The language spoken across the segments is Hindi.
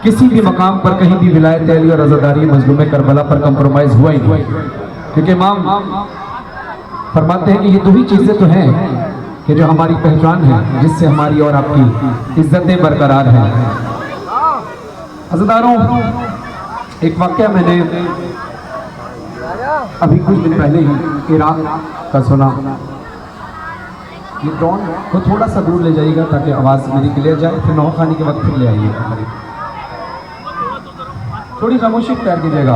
किसी भी मकाम पर कहीं भी विलायत अली और रज़ादारी मज़लूम करबला पर कंप्रोमाइज हुआ ही नहीं, क्योंकि इमाम फरमाते हैं कि ये दो ही चीज़ें तो हैं कि जो हमारी पहचान है, जिससे हमारी और आपकी इज्जतें बरकरार हैं। अज़दारों, एक वाक़या मैंने अभी कुछ दिन पहले ही इराक का सुना। ये ड्रोन को थोड़ा सा दूर ले जाइएगा ताकि आवाज़ मेरी क्लियर जाए, फिर नौ खाने के वक्त फिर ले आइएगा। थोड़ी खामोशी तैयार कीजिएगा।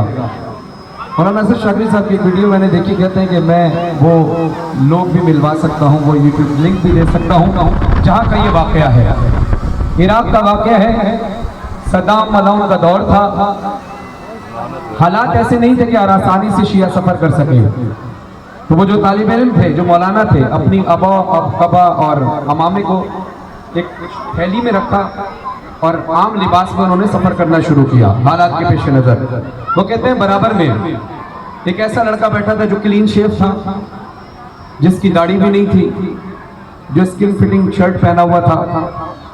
मौलाना नसीर शाकिरी साहब की वीडियो मैंने देखी, कहते हैं कि मैं वो लोग भी मिलवा सकता हूँ, वो यूट्यूब लिंक भी दे सकता हूँ जहाँ का ये वाक़या है। इराक का वाक़या है। सद्दाम मलाउन का दौर था। हालात ऐसे नहीं थे कि आसानी से शिया सफ़र कर सके। तो वो जो तालिब इल्म थे, जो मौलाना थे, अपनी कबा और अमामे को एक थैली में रखा और आम लिबास में उन्होंने सफ़र करना शुरू किया हालात के पेश नज़र। वो कहते हैं बराबर में एक ऐसा लड़का बैठा था जो क्लीन शेव था, जिसकी दाढ़ी भी नहीं थी, जो स्किन फिटिंग शर्ट पहना हुआ था।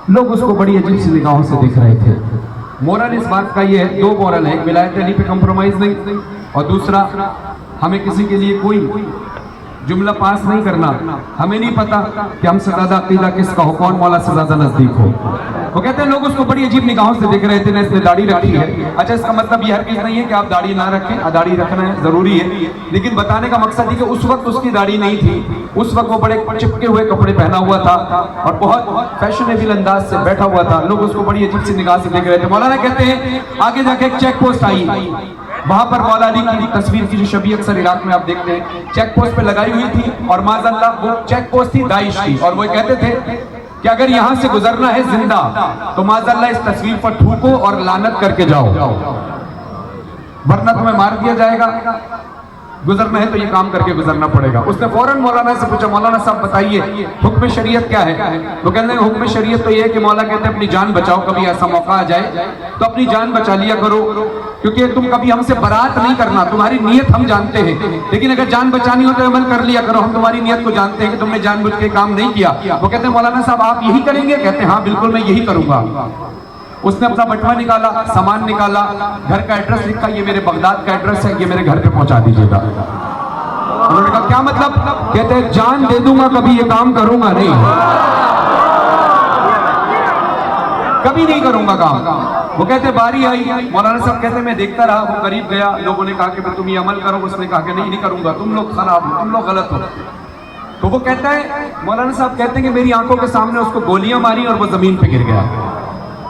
लोग उसको बड़ी अजीब सी निगाहों से देख रहे थे। मोरल इस बात का ये है, दो मोरल है, एक विलायत अली पे कंप्रोमाइज़ नहीं, और दूसरा हमें किसी के लिए कोई जुमला पास नहीं करना। हमें नहीं पता कि हमसे ज़्यादा अकीदा किसका हो, कौन मौला से ज़्यादा नज़दीक हो। वो कहते हैं लोग उसको बड़ी अजीब निगाहों से देख रहे थे ना, इसने दाढ़ी रखी है। अच्छा, इसका मतलब ये हरगिज़ नहीं है कि आप दाढ़ी ना रखें, दाढ़ी रखना है ज़रूरी है, लेकिन बताने का मकसद है कि उस वक्त उसकी दाढ़ी नहीं थी। उस वक्त वो बड़े चिपके हुए कपड़े पहना हुआ था और बहुत फैशनेबल अंदाज से बैठा हुआ था। लोग उसको बड़ी अजीब सी निगाह से देख रहे थे। मौलाना कहते हैं आगे जाके एक चेक पोस्ट आई, वहां पर मौला अली की तस्वीर की जो छवि अक्सर इराक में आप देखते हैं, चेक पोस्ट पे लगाई हुई थी, और माज़अल्लाह वो चेक पोस्ट थी दाइश की। और वो कहते थे कि अगर यहां से गुजरना है जिंदा तो माज़अल्लाह इस तस्वीर पर थूको और लानत करके जाओ, वरना तुम्हें मार दिया जाएगा। गुजरना है तो ये काम करके गुजरना पड़ेगा। उसने फौरन मौलाना से पूछा, मौलाना साहब बताइए हुक्म शरीयत क्या है? वो कहते हैं हुक्म शरीयत तो ये है कि मौला कहते हैं अपनी जान बचाओ, कभी ऐसा मौका आ जाए तो अपनी जान बचा लिया करो, क्योंकि तुम कभी हमसे बरात नहीं करना, तुम्हारी नीयत हम जानते हैं, लेकिन अगर जान बचानी हो तो अमल कर लिया करो, हम तुम्हारी नीयत को जानते हैं कि तुमने जानबूझ के काम नहीं किया। वो कहते हैं मौलाना साहब आप यही करेंगे? कहते हैं हाँ बिल्कुल मैं यही करूंगा। उसने अपना बटवा निकाला, सामान निकाला, घर का एड्रेस लिखा, ये मेरे बगदाद का एड्रेस है, ये मेरे घर पे पहुंचा दीजिएगा। उन्होंने कहा क्या मतलब? कहते हैं जान दे दूंगा, कभी ये काम करूंगा नहीं, कभी नहीं करूंगा काम। वो कहते बारी आई, मौलाना साहब कहते मैं देखता रहा, वो करीब गया, लोगों ने कहा कि तुम ये अमल करो, उसने कहा कि नहीं करूंगा, तुम लोग खराब हो, तुम लोग गलत हो। तो वो कहता है, मौलाना साहब कहते हैं कि मेरी आंखों के सामने उसको गोलियां मारी और वो जमीन पे गिर गया।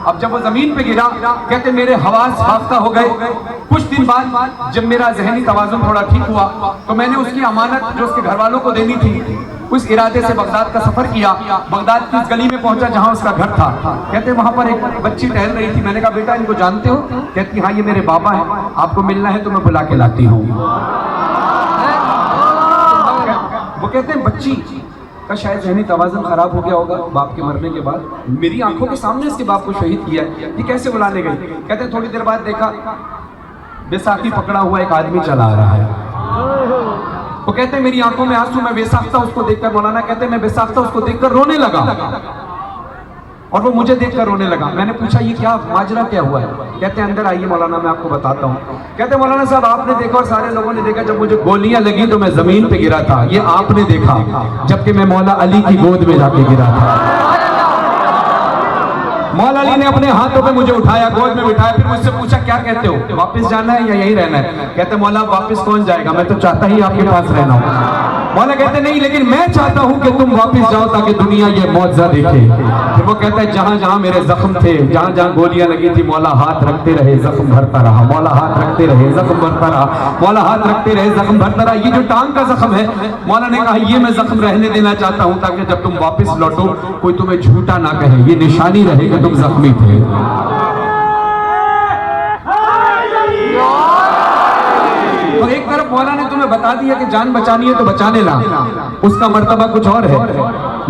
अब जब वो जमीन पे गिरा, कहते मेरे हवास फाख्ता हो गए। कुछ दिन बाद जब मेरा जहनी तवाज़ुन थोड़ा ठीक हुआ तो मैंने उसकी अमानत जो उसके घर वालों को देनी थी, उस इरादे से बगदाद का सफर किया। बगदाद की इस गली में पहुंचा जहां उसका घर था। कहते वहां पर एक बच्ची टहल रही थी। मैंने कहा बेटा इनको जानते हो? कहती हाँ ये मेरे बाबा हैं, आपको मिलना है तो मैं बुला के लाती हूँ। वो कहते हैं बच्ची का शायद जहनी तवाज़ुन खराब हो गया होगा बाप के मरने के बाद, मेरी आंखों के सामने इसके बाप को शहीद किया है, ये कैसे बुलाने गई? कहते हैं थोड़ी देर बाद देखा बैसाखी पकड़ा हुआ एक आदमी चला आ रहा है। वो कहते हैं मेरी आंखों में आंसू, मैं बेसाख्ता उसको देखकर, मौलाना कहते हैं मैं बेसाख्ता उसको देखकर रोने लगा और वो मुझे देखकर रोने लगा। मैंने पूछा ये क्या माजरा क्या हुआ है? कहते हैं अंदर आइए मौलाना मैं आपको बताता हूँ। कहते हैं मौलाना साहब आपने देखा और सारे लोगों ने देखा, जब मुझे गोलियां लगी तो मैं जमीन पे गिरा था, ये आपने देखा, जबकि मैं मौला अली की गोद में जाके गिरा था। मौला अली ने अपने हाथों पे मुझे उठाया, गोद में बिठाया, फिर मुझसे पूछा क्या कहते हो, वापस जाना है या यही रहना है? कहते मौला वापस कौन जाएगा, मैं तो चाहता ही आपके पास रहना हूँ। मौला कहते नहीं लेकिन मैं चाहता हूं कि तुम वापस जाओ ताकि दुनिया ये मौजज़ा देखे। फिर वो कहता है जहां जहां मेरे जख्म थे, जहां जहां गोलियां लगी थी, मौला हाथ रखते रहे जख्म भरता रहा, मौला हाथ रखते रहे जख्म भरता रहा, मौला हाथ रखते रहे जख्म भरता रहा। ये जो टांग का जख्म है, मौला ने कहा ये मैं जख्म रहने देना चाहता हूं ताकि जब तुम वापस लौटो कोई तुम्हें झूठा ना कहे, ये निशानी रहे कि तुम जख्मी थे। और एक तरफ मौला ने तुम्हें बता दिया कि जान बचानी है तो बचाने ला, उसका मर्तबा कुछ और है।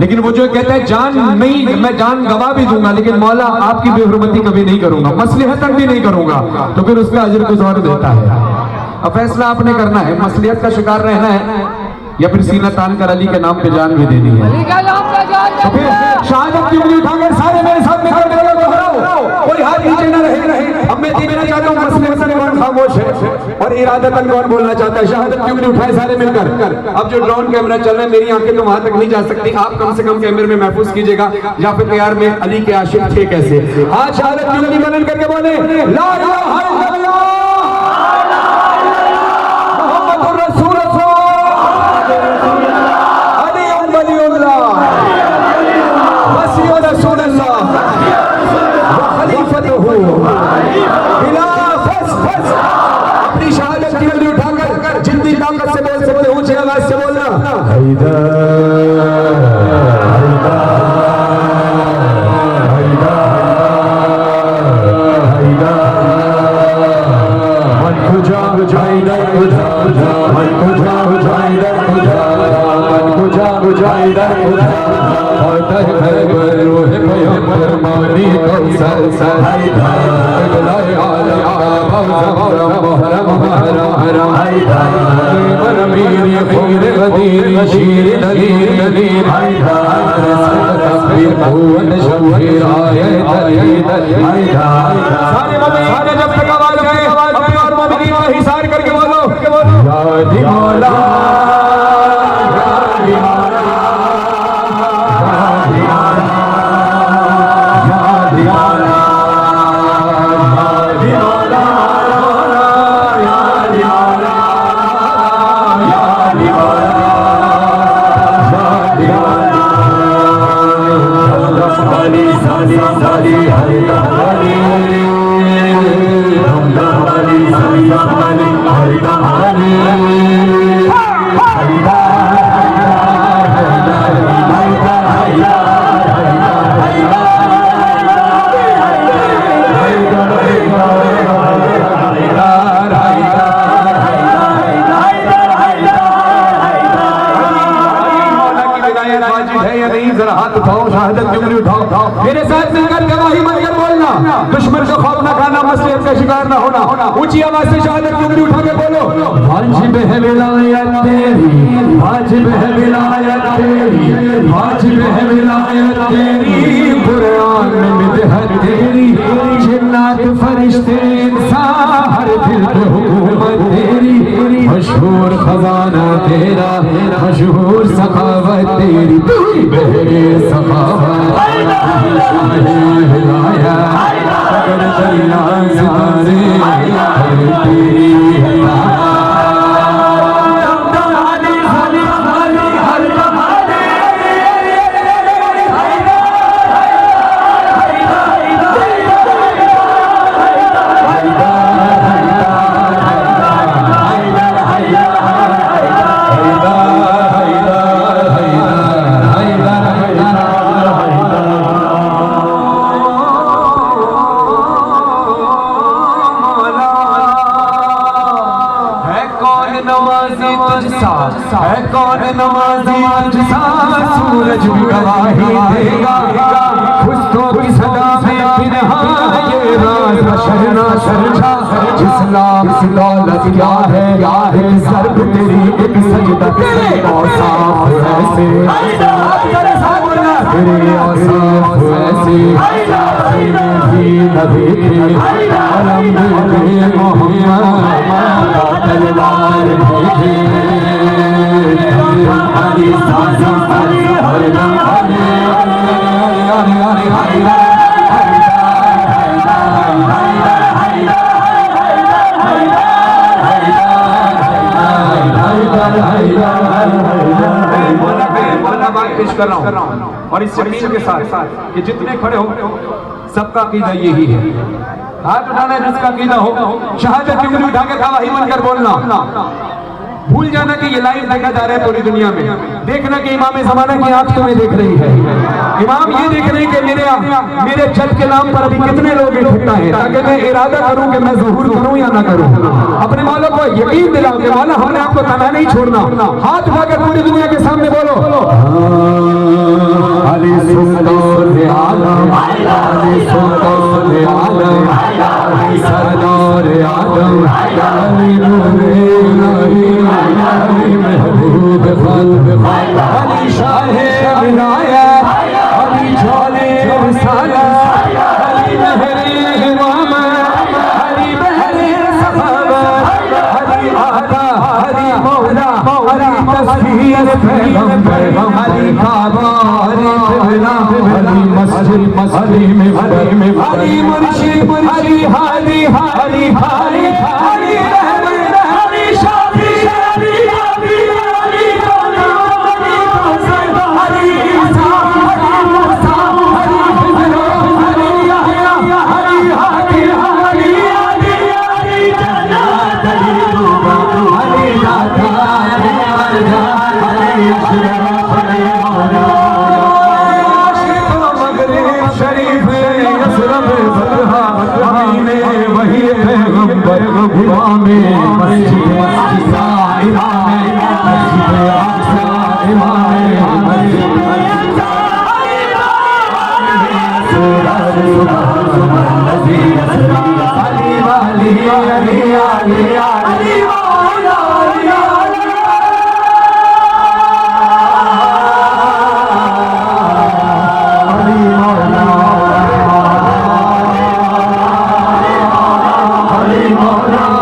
लेकिन वो जो कहता है जान नहीं, मैं जान गवा भी दूंगा लेकिन मौला आपकी बेहुरमती कभी नहीं करूंगा, मसलिहतन भी नहीं करूंगा, तो फिर उसका अजर कुछ और देता है। अब फैसला आपने करना है, मसलियत का शिकार रहना है या फिर सीना तान कर अली के नाम पे जान भी देनी है। तो फिर शहादत की उंगली उठाकर सारे मेरे साथ में कोई हाथ नीचे न रहे। अब मैं देखना चाहता हूँ मसले कौन खामोश है और इरादतन कौन बोलना चाहता है। शहादत की उंगली उठाए सारे मिलकर। अब जो ड्रोन कैमरा चल रहा है, मेरी आंखें तो वहां तक नहीं जा सकती, आप कम से कम कैमरे में महफूज कीजिएगा। या फिर यार में अली के आशिक थे कैसे। हाँ, शहादत की उंगली बुलंद करके बोले ला इलाहा इल्लल्लाह मुहम्मदुर रसूलुल्लाह अली वलियुल्लाह वसी रसूलुल्लाह व खलीफतुहु बिला फस। अपनी शहादत की उंगली उठाकर जितनी ताकत से बोल सकते ऊंची आवाज से बोलना सारे जब तक आवाज आए अपने और मोमिनीन का हिसार करके बोलो यादी मौला मेरे साथ मिलकर गवाही बनकर बोलना, दुश्मन को खौफ न खाना, मसले का शिकार न होना। ऊंची आवाज से शहादत की उंगली उठा के बोलो वाजिब है विलायत तेरी, वाजिब है विलायत तेरी, वाजिब है विलायत तेरी, कुरान में मिदहत तेरी, जिन्नात फरिश्ते इंसान हर दिल पे हुकूमत तेरी, मशहूर खजाना तेरा, मशहूर सखावत तेरी, बहरे सखावत है कौन नमाजी तुझसा, सूरज भी गवाही देगा, खुश्कों की सदा में पिन्हा ये राज शहना शर्जा, इस्लाम की दौलत क्या है, एक ज़र्ब तेरी एक सजदा तेरे औसाफ ऐसे, तेरे औसाफ ऐसे भी नबी थे, अलम मोहम्मद तलवार भेजे पेश कर रहा हूँ और इस जमीन के साथ कि जितने खड़े हो सबका अकीदा यही है, हाथ उठाना है जिसका अकीदा हो, शहादत की उंगली उठा के गवाही बनकर बोलना। भूल जाना कि ये लाइव देखा जा रहा है पूरी दुनिया में, देखना कि इमाम ज़माना की आंख तुम्हें देख रही है, इमाम ये देख रहे हैं कि मेरे जद के नाम पर अभी कितने लोग इकट्ठा हैं, ताकि मैं इरादा करूं कि मैं ज़हूर करूं या ना करूं। अपने मालिक को यकीन दिलाओ कि मौला हमने आपको तन्हा नहीं छोड़ना। हाथ उठाकर पूरी दुनिया के सामने बोलो अली सुल्तान आलम, अली सुल्तान आलम, अली सरदार आदम, अली नूरे अली महबूब खान, अली शाहे विलायत, अली झोले रिसालत, अली महरे इमामत, शफीअत पैगंबर अली काबा अली क़िबला अली मस्जिद अली मिंबर अली मुर्शिद अली हादी अली हादी अली रहमत अली शाफी अली नबी अली मौला अली कौसर अली ईसा अली मूसा अली खिज़र अली यहया अली हादी अली अली अली जन्नत अली तूबा अली दाता अली मरजा अली अशरफ अली मौला आशिक मगरिब शरीफ यसरब बतहा मदीने वही पैगंबर इमाम मस्जिद अक़सा इमाम मस्जिद अक़सा इमाम मस्जिद अली वाली अली अली अली मौला अली मौला अली मौला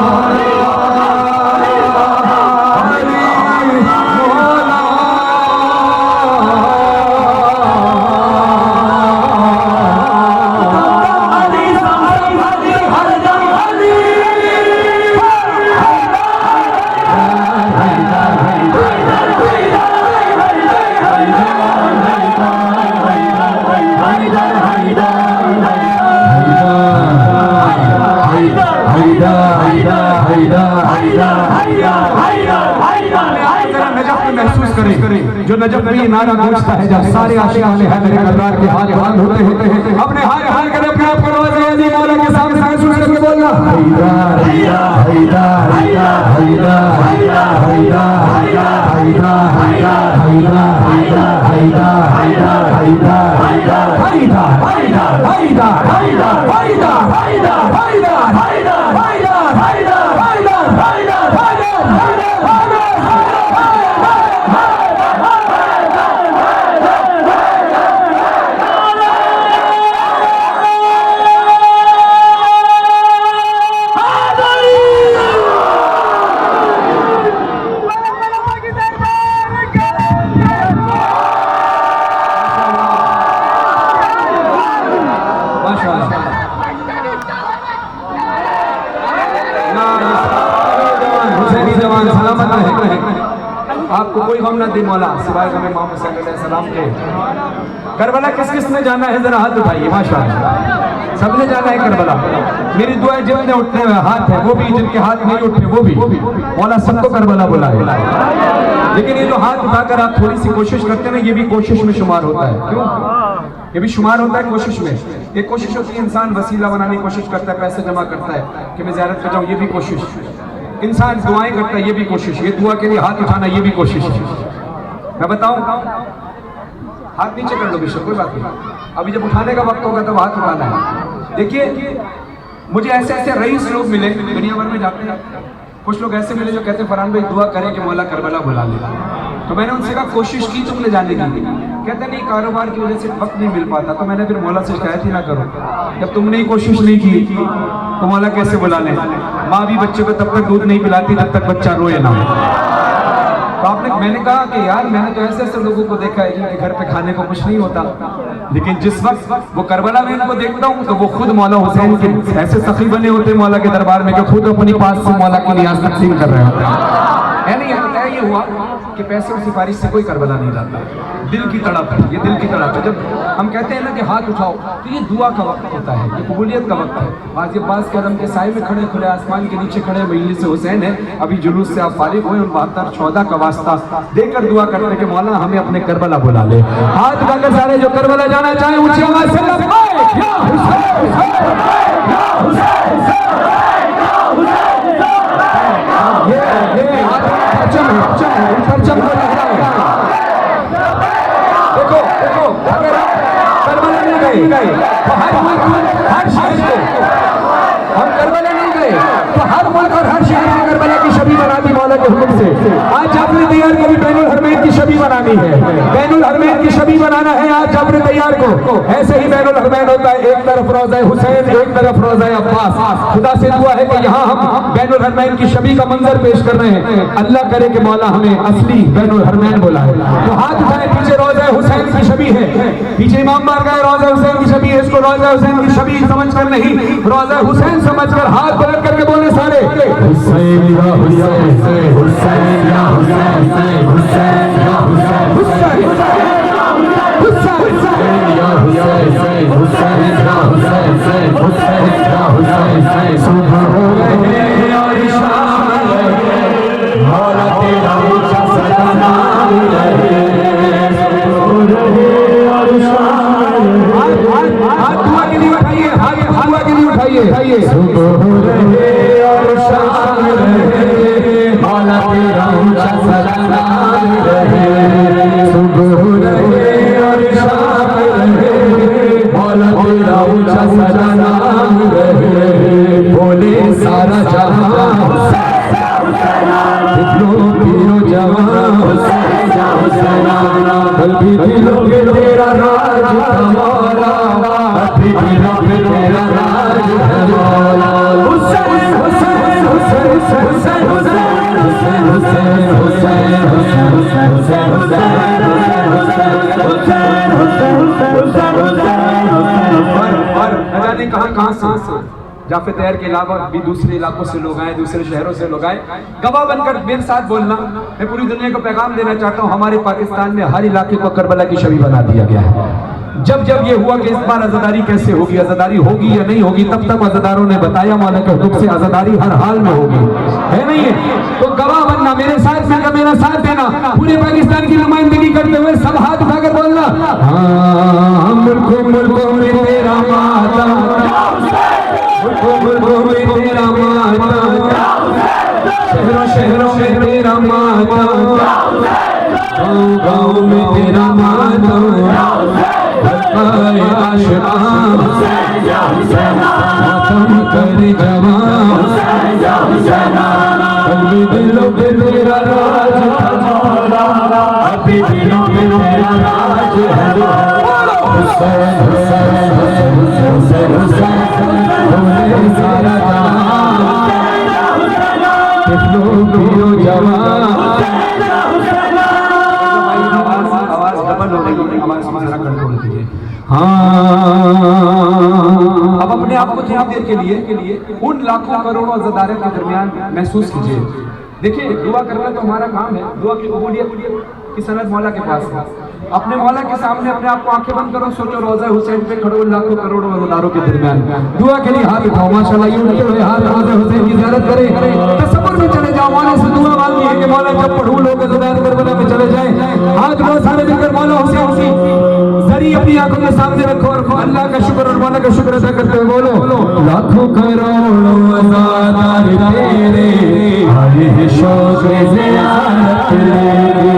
महसूस करें जो नजफ में ये नारा गूंजता है जब सारे आशिकाने हैं मेरे करदार के हाल हाल होते हैं अपने हाल हाल कर अपने आप को नवाज़े अली मौला के सामने महसूस करके बोलना हैदर हैदर हैदर हैदर हैदर आपको कोई गम ना दे मौला सिवाय गम मोहम्मद सल्लल्लाहु अलैहि वसल्लम के। करबला किस किस ने जाना है जरा हाथ उठाइए माशाअल्लाह सबने जाना है करबला। मेरी दुआ जितने उठने हुए हाथ है वो भी जिनके हाथ नहीं उठे वो भी मौला सबको करबला बुलाए। लेकिन ये जो हाथ उठाकर आप थोड़ी सी कोशिश करते हैं ये भी कोशिश में शुमार होता है। क्यों ये भी शुमार होता है कोशिश में। एक कोशिश होती है इंसान वसीला बनाने की कोशिश करता है पैसे जमा करता है कि मैं ज़ियारत पे जाऊँ ये भी कोशिश। इंसान दुआएं करता है ये भी कोशिश। ये दुआ के लिए हाथ उठाना ये भी कोशिश। मैं बताऊं हाथ नीचे कर लो बेशक कोई बात नहीं। अभी जब उठाने का वक्त होगा तब हाथ उठाना है। देखिए मुझे ऐसे ऐसे रईस लोग मिले दुनिया भर में जाते हैं। कुछ लोग ऐसे मिले जो कहते हैं फरहान भाई दुआ करें कि मौला करबला बुला ले। तो मैंने उनसे कहा कोशिश की तुमने जाने की? कहते नहीं कारोबार की वजह से वक्त नहीं मिल पाता। तो मैंने फिर मौला से शिकायत ही ना करो। जब तुमने ही कोशिश नहीं की तो मौला कैसे बुला ले? माँ भी बच्चे को तब तक दूध नहीं पिलाती जब तक बच्चा रोए ना। तो मैंने कहा कि यार मैंने तो ऐसे ऐसे लोगों को देखा है जिनके घर पे खाने को कुछ नहीं होता, लेकिन जिस वक्त वो करबला में इनको देखता हूँ तो वो खुद मौला हुसैन के ऐसे सखी बने होते हैं मौला के दरबार में कि खुद अपनी पास से मौला की नियाज तकसीम कर रहे होते हैं। ये हुआ कि पैसे और सिफारिश से कोई करबला नहीं लाता। दिल की तड़प है, ये दिल की तड़प है। जब हम कहते हैं ना कि हाथ उठाओ तो ये दुआ का वक्त होता है, ये कबूलियत का वक्त है। आज ये बास कदम के साए में खड़े खुले आसमान के नीचे खड़े मजलिस से हुसैन है। अभी जुलूस से आप फारिग हुए 72-14 का वास्ता देकर दुआ करते हैं कि मौला हमें अपने करबला बुला ले। हाथ उठाकर सारे जो करबला जाना चाहे ऊंची आवाज से लब्बैक या हुसैन या हुसैन परचम को लहराए। देखो देखो अगर करबला नहीं गए तो हर शहर को हम करबला नहीं गए तो हर मुल्क और हर शहर में करबला की शबी बना दी मौला के हुक्म से। आज आपने तैयार कभी बैनुल हरमैन की शबी बनानी है, बैनुल हरमैन की शबी बनाना है आज जबरे तैयार को। ऐसे ही बैनुल हरमैन होता है, एक तरफ रोज़ा हुसैन, एक तरफ रोज़ा अब्बास। खुदा से दुआ है कि यहाँ हम बैनुल हरमैन की शबी का मंजर पेश कर रहे हैं। अल्लाह करे कि मौला हमें असली बैनुल हरमैन बुलाए। तो हाथ उठाए, पीछे रोज़ा हुसैन की शबी है, पीछे इमाम बारगाह रोज़ा हुसैन की शबी है। इसको रोज़ा हुसैन की शबी समझकर नहीं, रोज़ा हुसैन समझकर हाथ बुलंद करके बोले सारे, हुसैन या हुसैन, हुसैन या हुसैन, हुसैन या हुसैन, हुसैन या हुसैन, हुसैन या हुसैन, हुसैन या हुसैन। सुबह हो रहे और शाम रहे, मौला तेरा ऊंचा सदा नाम रहे। सुबह हो रहे और शाम रहे, हाथ दुआ के लिए उठाइए, हाथ दुआ के लिए उठाइए। सुबह हो रहे और शाम रहे, मौला तेरा ऊंचा सदा नाम रहे। सुबह हो रहे और शाम रहे, मौला तेरा ऊंचा सदा नाम रहे। बोले सारा जहां दिलो पीरो जवान, अभी दिलों पे तेरा राज है मौला, अभी दिलों पे तेरा राज है मौला। हुसैन हुसैन हुसैन हुसैन हुसैन हुसैन हुसैन हुसैन हुसैन हुसैन और न जाने कहां से जाफे तैयार के अलावा भी दूसरे इलाकों से लोग आए, दूसरे शहरों से लोग आए। गवाह बनकर मेरे साथ बोलना। मैं पूरी दुनिया को पैगाम देना चाहता हूँ, हमारे पाकिस्तान में हर इलाके को करबला की छवि बना दिया गया है। जब जब ये हुआ कि इस बार आज़ादारी कैसे होगी, आज़ादारी होगी या नहीं होगी, तब तक आज़ादारों ने बताया मौला के हुक्म से आज़ादारी हर हाल में होगी, है नहीं है? तो गवाह बनना, मेरे साथ मिलकर मेरा साथ देना, पूरे पाकिस्तान की नुमाइंदगी करते हुए सब हाथ उठाकर बोलना, हाँ मुल्कों मुल्कों में तेरा माता, मुल्कों मुल्कों में तेरा माता, शहरों शहरों में तेरा माता, गाँव गाँव में तेरा माता, मातम कर जवान, अभी दिलों पे तेरा राज है मौला, अभी दिलों पे तेरा राज है मौला। हुसैन हुसैन हुसैन हुसैन बोले सारा जहां, दिलों पीरो जवान। आवाज डबल हो गई, आवाज जरा कंट्रोल कीजिए। हाँ, अब अपने आप को थोड़ी देर के लिए उन लाखों करोड़ों अज़ादारों के दरमियान महसूस कीजिए। देखिए, दुआ करना तो हमारा काम है, दुआ की कबूलियत की सनद मौला के पास है। अपने मौला के सामने अपने आप को आंखें बंद करो, सोचो रोज़ा हुसैन पे खड़े लाखों करोड़ों अज़ादारों के दरमियान दुआ के लिए हाथ उठाओ। माशाल्लाह, ये उठे हुए हाथ रोज़ा हुसैन की ज़ियारत करें, तसव्वुर में चले जाओ। मौला से दुआ मांगी है कि मौला जब पढ़ू लोग अज़ादार करबला में चले जाएं, हाथ बहुत सारे मिलकर मौला हुसैन की जरी अपनी आंखों के सामने रखो और अल्लाह का शुक्र और मौला का शुक्र अदा करते हुए बोलो, लाखों करोड़ों अज़ादार तेरे आए हैं शौक़ ज़ियारत लेके,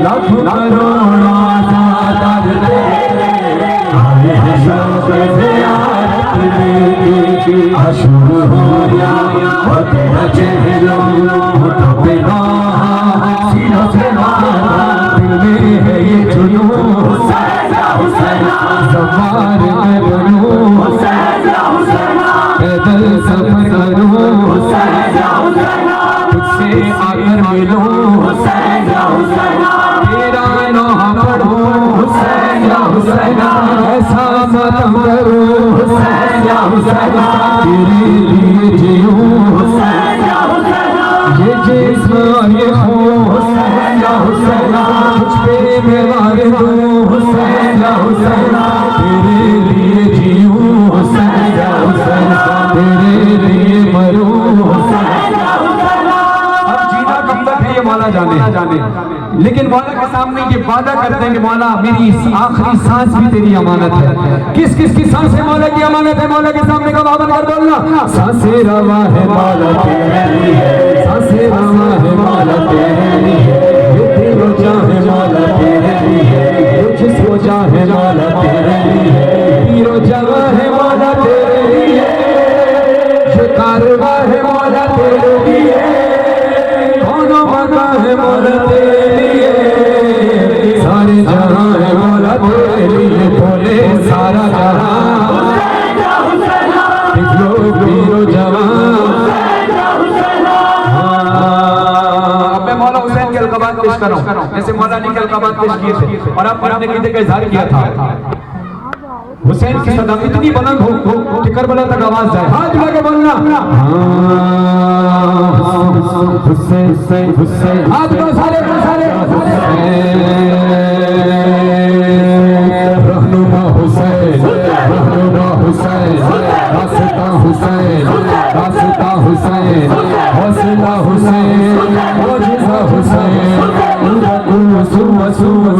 लाखों करोड़ों अज़ादार तेरे आए हैं शौक़ ज़ियारत लेके। अशुरू हो या वो तेरा चेहरा होठों पे नाहा, सीनों से मारा, दिल में है ये जुनून, सवार मैं बनूं, पैदल सफर करूं, तुझसे आकर मिलूं, तेरा नौहा पढ़ूं, ऐसा मातम करूं, तेरे लिए जीऊं, ये जिस्म ये खून, तुझ पे मैं वारिस हूँ, तेरे लिए जीऊं, तेरे लिए मरूं। अब जीना कब तक है ये मौला जाने, लेकिन मौला के सामने ये वादा करते हैं कि मौला मेरी आखिरी सांस भी तेरी अमानत है। किस किस की सांस है मौला की अमानत है? मौला के सामने का बाबा कर बोलना, सांसें रवा है मौला तेरे लिए, सांसें रवा है मौला तेरे लिए, दिलो चाहे मौला तेरे लिए, जिसको चाहे मौला तेरे लिए, पीरो जवा है मौला तेरे लिए, शिकारवा है मौला तेरे लिए, कौनो मका है मौला तेरे लिए, सारे जहां है मौला तेरे कर रहा हूँ, जैसे मौलाना के अलकाबात पेश किए थे और आपने अपने कीदे का इजहार किया था। हुसैन की सदा इतनी बुलंद हो कि करबला तक आवाज जाए। हाथ उठा के बोलना हुसैन हुसैन हुसैन, हाथ उठाओ सारे रहनुमा हुसैन रहनुमा हुसैन, रास्ता हुसैन रास्ता हुसैन, हौसला हुसैन मौजिज़ा हुसैन,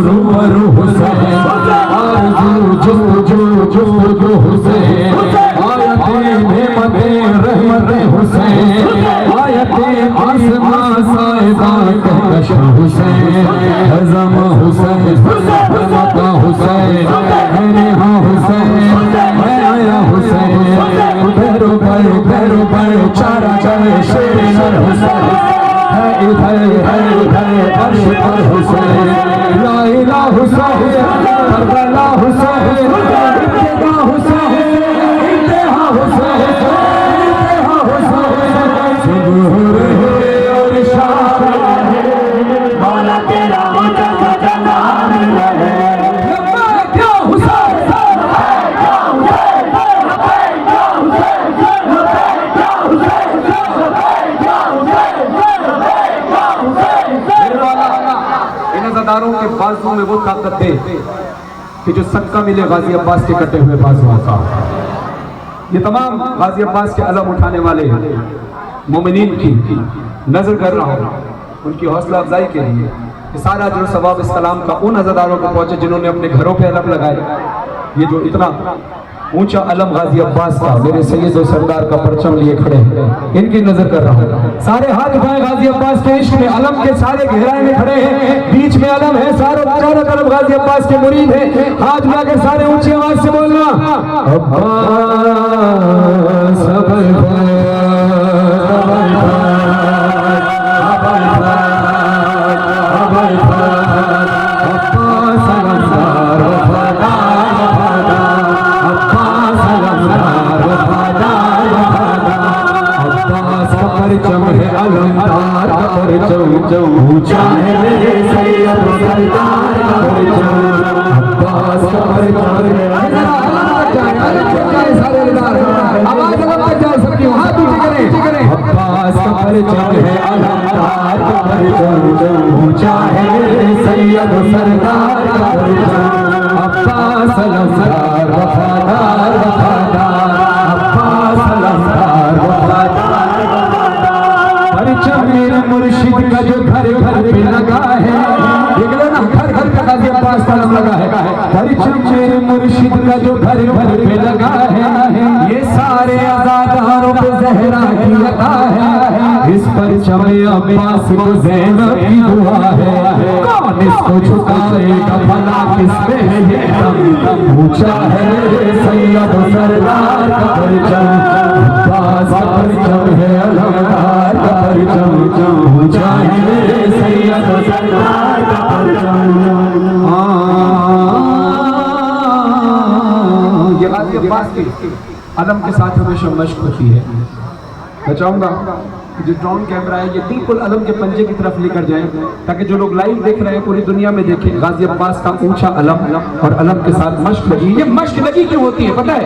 रूबरू हुसैन, आरज़ू जो हुसैन, आयते नेमते रहमते हुसैन, आयते आसमां साइबा कहकश हुसैन, हज़म हुसैन रमता हुसैन, है हाँ हुसैन, है आया हुसैन, भैरो पर चारा चले शेर हुसैन, है इधर अर्श पर हुसैन, ला इलाहा हुसैन, करबला हुसैन, इब्तिदा हुसैन, इंतहा हुसैन, इंतहा हुसैन, सुबह है और शाम है, मौला तेरा मुजद्दिद नाम है, लब्बैक या हुसैन, लब्बैक या हुसैन, लब्बैक या हुसैन, लब्बैक या हुसैन, लब्बैक या हुसैन, लब्बैक या हुसैन। मेरे वाला इन अज़ादारों के बाजुओं में वो ताकत है कि जो सदका मिले गाजी अब्बास के कटे हुए बाजुओं का। ये तमाम गाजी अब्बास के अलम उठाने वाले मोमिनीन की नजर कर रहा हूँ, उनकी हौसला अफजाई के लिए कि सारा जो सवाब इस कलाम का उन अज़ादारों को पहुंचे जिन्होंने अपने घरों पे अलम लगाए। ये जो इतना ऊंचा अलम गाजी अब्बास का, मेरे सैयद और सरदार का परचम लिए खड़े हैं, इनकी नजर कर रहा हूँ। सारे हाथ उठाए गाजी अब्बास के इश्क में, अलम के सारे गहराई में खड़े हैं, बीच में अलम है, चारों तरफ गाजी अब्बास के मुरीद हैं। हाथ उठाकर सारे ऊंची आवाज से बोलना अब्बास परचम है अलमदार का परचम, ऊंचा है मेरे सैयद सरदार का परचम, अब्बास का परचम है आवाज अलग जाए सबकी, हाथ ऊंचे करें। अब्बास का परचम है अलमदार का परचम, ऊंचा है मेरे सैयद सरदार का परचम, अब्बास अलमदार वफादार वफादार, अब्बास अलमदार वफादार, परचम मेरे मुर्शिद का जो घर पे लगा है, देख लो ना, घर पे गाजी अब्बास का नाम लगा है। परचम मेरे मुर्शिद का जो घर पे लगा है, ये सारे आज़ादारों पे ज़हरा की अता है, इस परचम अब्बास को ज़ैनब की दुआ है, कौन इसको झुकाएगा भला किसमें है ये दम, ऊंचा है मेरे सैयद सरदार का परचम, अब्बास का परचम है अलमदार का परचम, ऊंचा है मेरे सैयद सरदार का परचम। ये गाजी अब्बास की अलम के साथ हमेशा मश्क होती है। मैं चाहूँगा कि जो ड्रोन कैमरा है ये बिल्कुल अलम के पंजे की तरफ लेकर जाए, ताकि जो लोग लाइव देख रहे हैं पूरी दुनिया में देखें गाजी अब्बास का ऊंचा अलम और अलम के साथ मश्क लगी। ये मश्क लगी क्यों होती है पता है?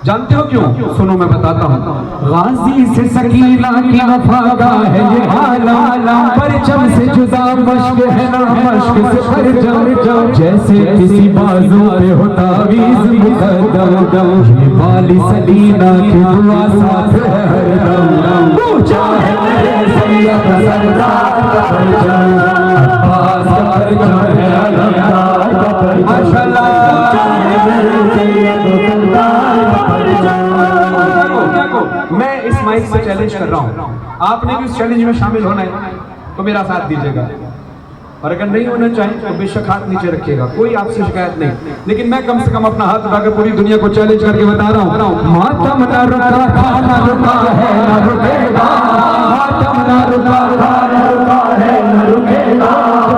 जानते हो क्यों? सुनो मैं बताता हूँ। गाजी से सकीना की वफा का है ये आलम, परचम से जुदा मश्क है ना मश्क से परचम, जैसे किसी बाजू पे हो तावीज़ मुकद्दम, ये वाली सलीना की दुआ साथ है हरदम, ऊंचा है मेरे सैयद सरदार का परचम, अब्बास का परचम है अलमदार का परचम, माशाअल्लाह ऊंचा है मेरे सैयद सरदार का परचम। मैं इस माइक से चैलेंज कर रहा हूँ, आपने भी इस चैलेंज में शामिल होना है तो मेरा साथ दीजिएगा, और अगर नहीं होना चाहिए तो बेशक हाथ नीचे रखिएगा, कोई आपसे शिकायत नहीं, लेकिन मैं कम से कम अपना हाथ उठाकर पूरी दुनिया को चैलेंज करके बता रहा हूँ, मातम न रुका था न रुका है न रुकेगा, मातम न रुका था न रुका है न रुकेगा।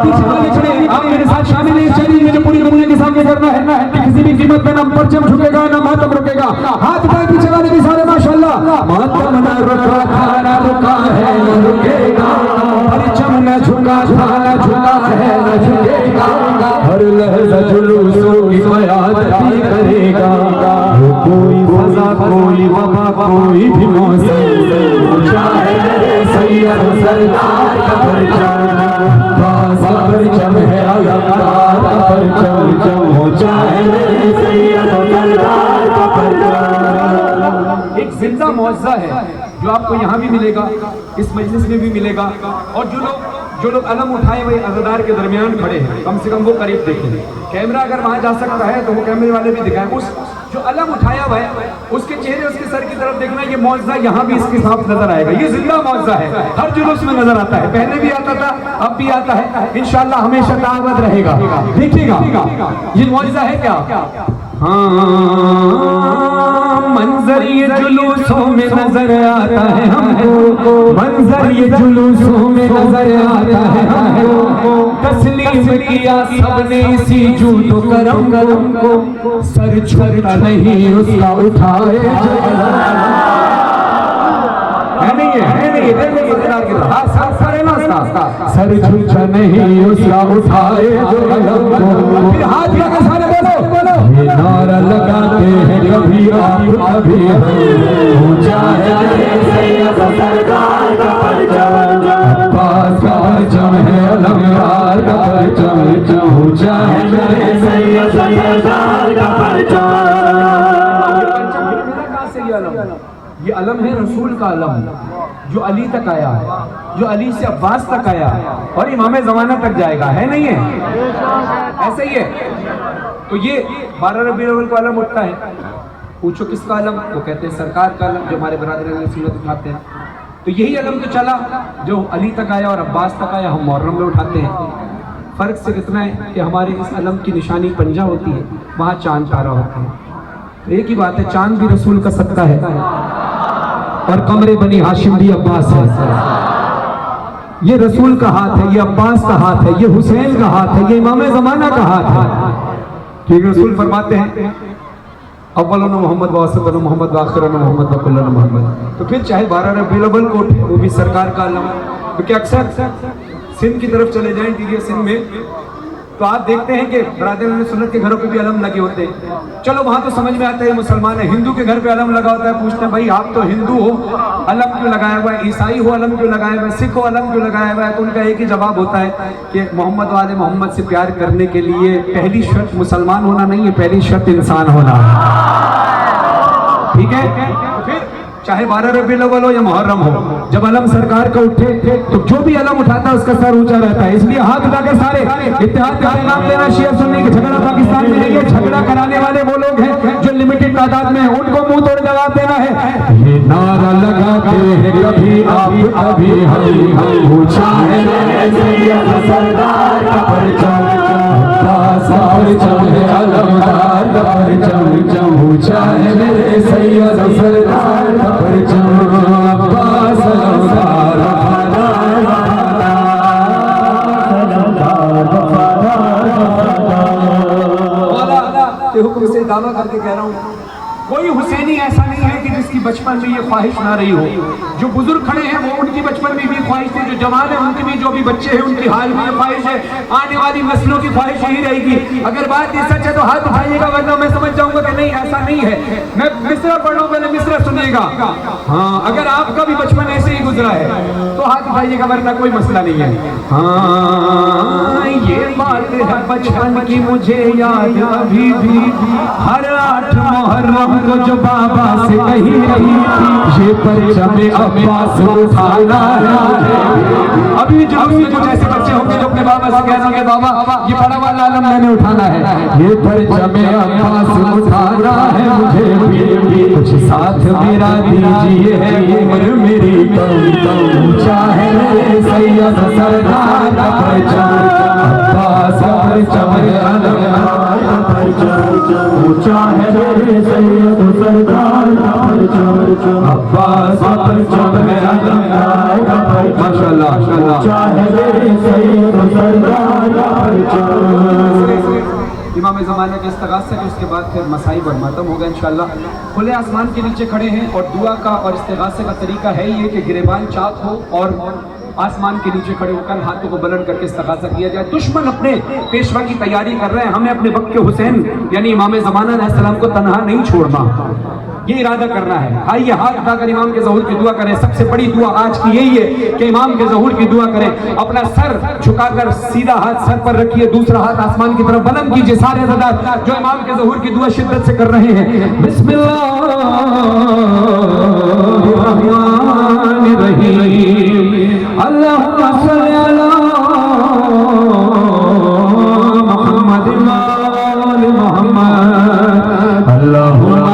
पीछे वाले खड़े आप मेरे साथ शामिल हैं इस चैलेंज में जो पूरी दुनिया के सामने करना है कि किसी भी कीमत पे ना परचम झुकेगा ना मातम रुकेगा। हाथ उठाए पीछे वाले भी सारे माशाल्लाह। मातम न रुका था न रुका है न रुकेगा, परचम न झुका था लहज़ा जुलूसों की क़यादत भी करेगा। कोई फ़ज़ा कोई वबा कोई भी मौसम, चाहे सैयद सरदार का परचम, अब्बास का परचम है अलमदार का परचम, चाहे सैयद सरदार का परचम। एक जिंदा मौज़ा है जो आपको यहाँ भी मिलेगा, इस मजलिस में भी मिलेगा। और जो लोग अलम उठाए हुए अज़ादार के दरमियान खड़े हैं, कम से कम वो करीब देखें। कैमरा अगर वहाँ जा सकता है तो वो कैमरे वाले भी दिखाएं। उस जो अलम उठाया हुआ है उसके चेहरे उसके सर की तरफ देखना। ये मौज़ा यहाँ भी इसके साथ नजर आएगा। ये जिंदा मौज़ा है, हर जुलूस में नजर आता है, पहले भी आता था अब भी आता है, इंशाअल्लाह हमेशा ताबत रहेगा। देखिएगा ये मौज़ा है क्या। मंजर ये जुलूसों में नजर आता है हमको, मंजर ये जुलूसों में नजर आता है हमको। तस्लीम किया सबने इसी जूद करम को, सर छूटा नहीं उसका उठाए है नहीं देखो सरदार की सर झुका नहीं उसका उठाए जो अलम को। फिर हाथ लगा सारे बोलो, ये नारा लगाते हैं कभी आप कभी हम, ऊंचा है सैयद सरदार का परचम, अब्बास का परचम है अलमदार का परचम, ऊंचा है सैयद सरदार का परचम। ये अलम है रसूल का अलम, जो अली तक आया, जो अली से अब्बास तक आया और इमाम ज़माना तक जाएगा, है नहीं है? ऐसे ही है। तो ये 12 रबीउल अव्वल को अलम उठता है। पूछो किसका अलम, तो कहते हैं सरकार का अलम, जो हमारे बरादर सूरत उठाते हैं। तो यही अलम तो चला जो अली तक आया और अब्बास तक आया, हम मुहर्रम में उठाते हैं। फ़र्क सिर्फ इतना है कि हमारे इस अलम की निशानी पंजा होती है, वहाँ चांद तारा होता है। तो एक ही बात है, चांद भी रसूल का सदका है और कमरे बनी हाशिम भी अब्बास है। ये रसूल का हाथ है, ये अब्बास का हाथ है, ये हुसैन का हाथ है, ये इमाम ज़माना का हाथ है। ठीक, रसूल फरमाते हैं अव्वलन मोहम्मद व वसतन मोहम्मद व आखिरन मोहम्मद व कुल्लन मोहम्मद। तो फिर चाहे 12 रबीउल अव्वल को उठे, वो भी सरकार का अलम। क्योंकि अक्सर सिंध की तरफ चले जाएं, ठीक है, सिंध में तो आप देखते हैं कि बरादर सुन्नत के घरों पे भी अलम लगे होते हैं। चलो वहाँ तो समझ में आता है मुसलमान है, हिंदू के घर पे अलम लगा होता है। पूछते हैं भाई आप तो हिंदू हो, अलम क्यों लगाया हुआ है? ईसाई हो, अलम क्यों लगाया हुआ है? सिख हो, अलम क्यों लगाया हुआ है? तो उनका एक ही जवाब होता है कि मोहम्मद वाले मोहम्मद से प्यार करने के लिए पहली शर्त मुसलमान होना नहीं है, पहली शर्त इंसान होना है। ठीक है, फिर चाहे 12 रबीउल अव्वल हो या मुहर्रम हो, जब अलम सरकार का उठे तो जो भी अलम उठाता है उसका सर ऊंचा रहता है। इसलिए हाथ उठाकर सारे इत्तेहाद का नाम देना, शिया सुन्नी के झगड़ा पाकिस्तान में नहीं है। झगड़ा कराने वाले वो लोग हैं जो लिमिटेड तादाद में, उनको मुंह तोड़ जवाब देना है। ये नारा लगाते हैं कभी आप कभी हम, ऊंचा है सैयद सरदार का परचम, अब्बास का परचम है अलमदार का परचम, ऊंचा है मेरे सैयद सरदार का परचम, अब्बास अलमदार के हुक्म से दावा करके कह रहा हूँ, कोई हुसैनी ऐसा नहीं है कि जिसकी बचपन में ये ख्वाहिश ना रही हो। जो बुजुर्ग खड़े हैं वो उनकी बचपन में भी ख्वाहिश थी, जो जवान है उनकी भी, जो भी बच्चे हैं उनकी हाल में ख्वाहिश है, आने वाली नस्लों की ख्वाहिश यही रहेगी। अगर बात ये सच है तो हाथ उठाइएगा, वरना मैं समझ जाऊंगा कि नहीं ऐसा नहीं है। मैं मिसरा पढ़ रहा हूँ, पहले मिसरा सुनिएगा। हाँ, अगर आपका भी बचपन ऐसे ही गुजरा है तो हाथ उठाइएगा, वरना कोई मसला नहीं है। हाँ, ये बात है बचपन की मुझे याद अभी भी, हर 8 मुहर्रम को जो बाबा से कही रही थी, ये परचम अब्बास उठाना है। अभी जो कुछ ऐसे बच्चे होंगे जो अपने बाबा से कहेंगे बाबा ये बड़ा वाला अलम मैंने उठाना है, ये परचम अब्बास उठाना है मुझे भी, कुछ साथ मेरा दीजिए है उम्र मेरी कम, ऊंचा है मेरे सैयद सरदार का परचम, अब्बास का परचम है अलमदार का परचम, ऊंचा है मेरे सैयद सरदार का परचम, अब्बास का परचम है अलमदार का परचम, माशाअल्लाह ऊंचा है मेरे सैयद सरदार का परचम। इमाम ज़माना के इस्तिग़ासा के उसके बाद फिर मसाइब और मातम होगा इंशाअल्लाह। खुले आसमान के नीचे खड़े हैं और दुआ का और इस्तिग़ासा का तरीका है ये कि गिरेबान चाक हो और आसमान के नीचे खड़े होकर हाथों को बुलंद करके इस्तिग़ासा किया जाए। दुश्मन अपने पेशवा की तैयारी कर रहे हैं, हमें अपने वक्त के हुसैन यानी इमाम ज़माना अलैहिस्सलाम को तन्हा नहीं छोड़ना, ये इरादा करना है। आइए हाथ उठाकर इमाम के ज़हूर की दुआ करें। सबसे बड़ी दुआ आज की यही है कि इमाम के ज़हूर की दुआ करें। अपना सर झुकाकर सीधा हाथ सर पर रखिए, दूसरा हाथ आसमान की तरफ बुलंद कीजिए। सारे अज़ादार जो इमाम के ज़हूर की दुआ शिद्दत से कर रहे हैं, बिस्मिल्लाहिर्रहमानिर्रहीम, अल्लाहुम्मा सल्ली अला मुहम्मद व आलि मुहम्मद, अल्लाहुम्मा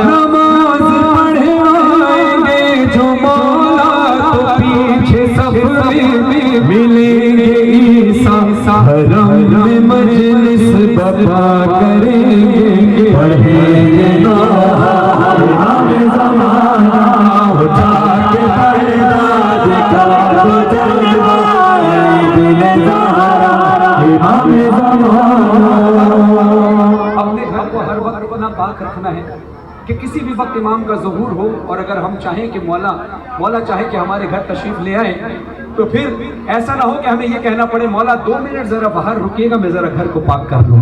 नमाज पढ़ाएंगे जो मौला, तो पीछे सब मिलेंगे ईसा, हरम में मजलिस बपा करेंगे, पढ़ेंगे इमाम ज़माना, उठा के पर्दा दिखा दो जलवा, दिल ज़हरा इमाम ज़माना। अपने घर को हर वक्त इतना पाक रखना है कि किसी भी वक्त इमाम का ज़हूर हो, और अगर हम चाहें कि मौला चाहे कि हमारे घर तशरीफ ले आए, तो फिर ऐसा ना हो कि हमें ये कहना पड़े मौला 2 मिनट जरा बाहर रुकिएगा, मैं जरा घर को पाक कर लूँ।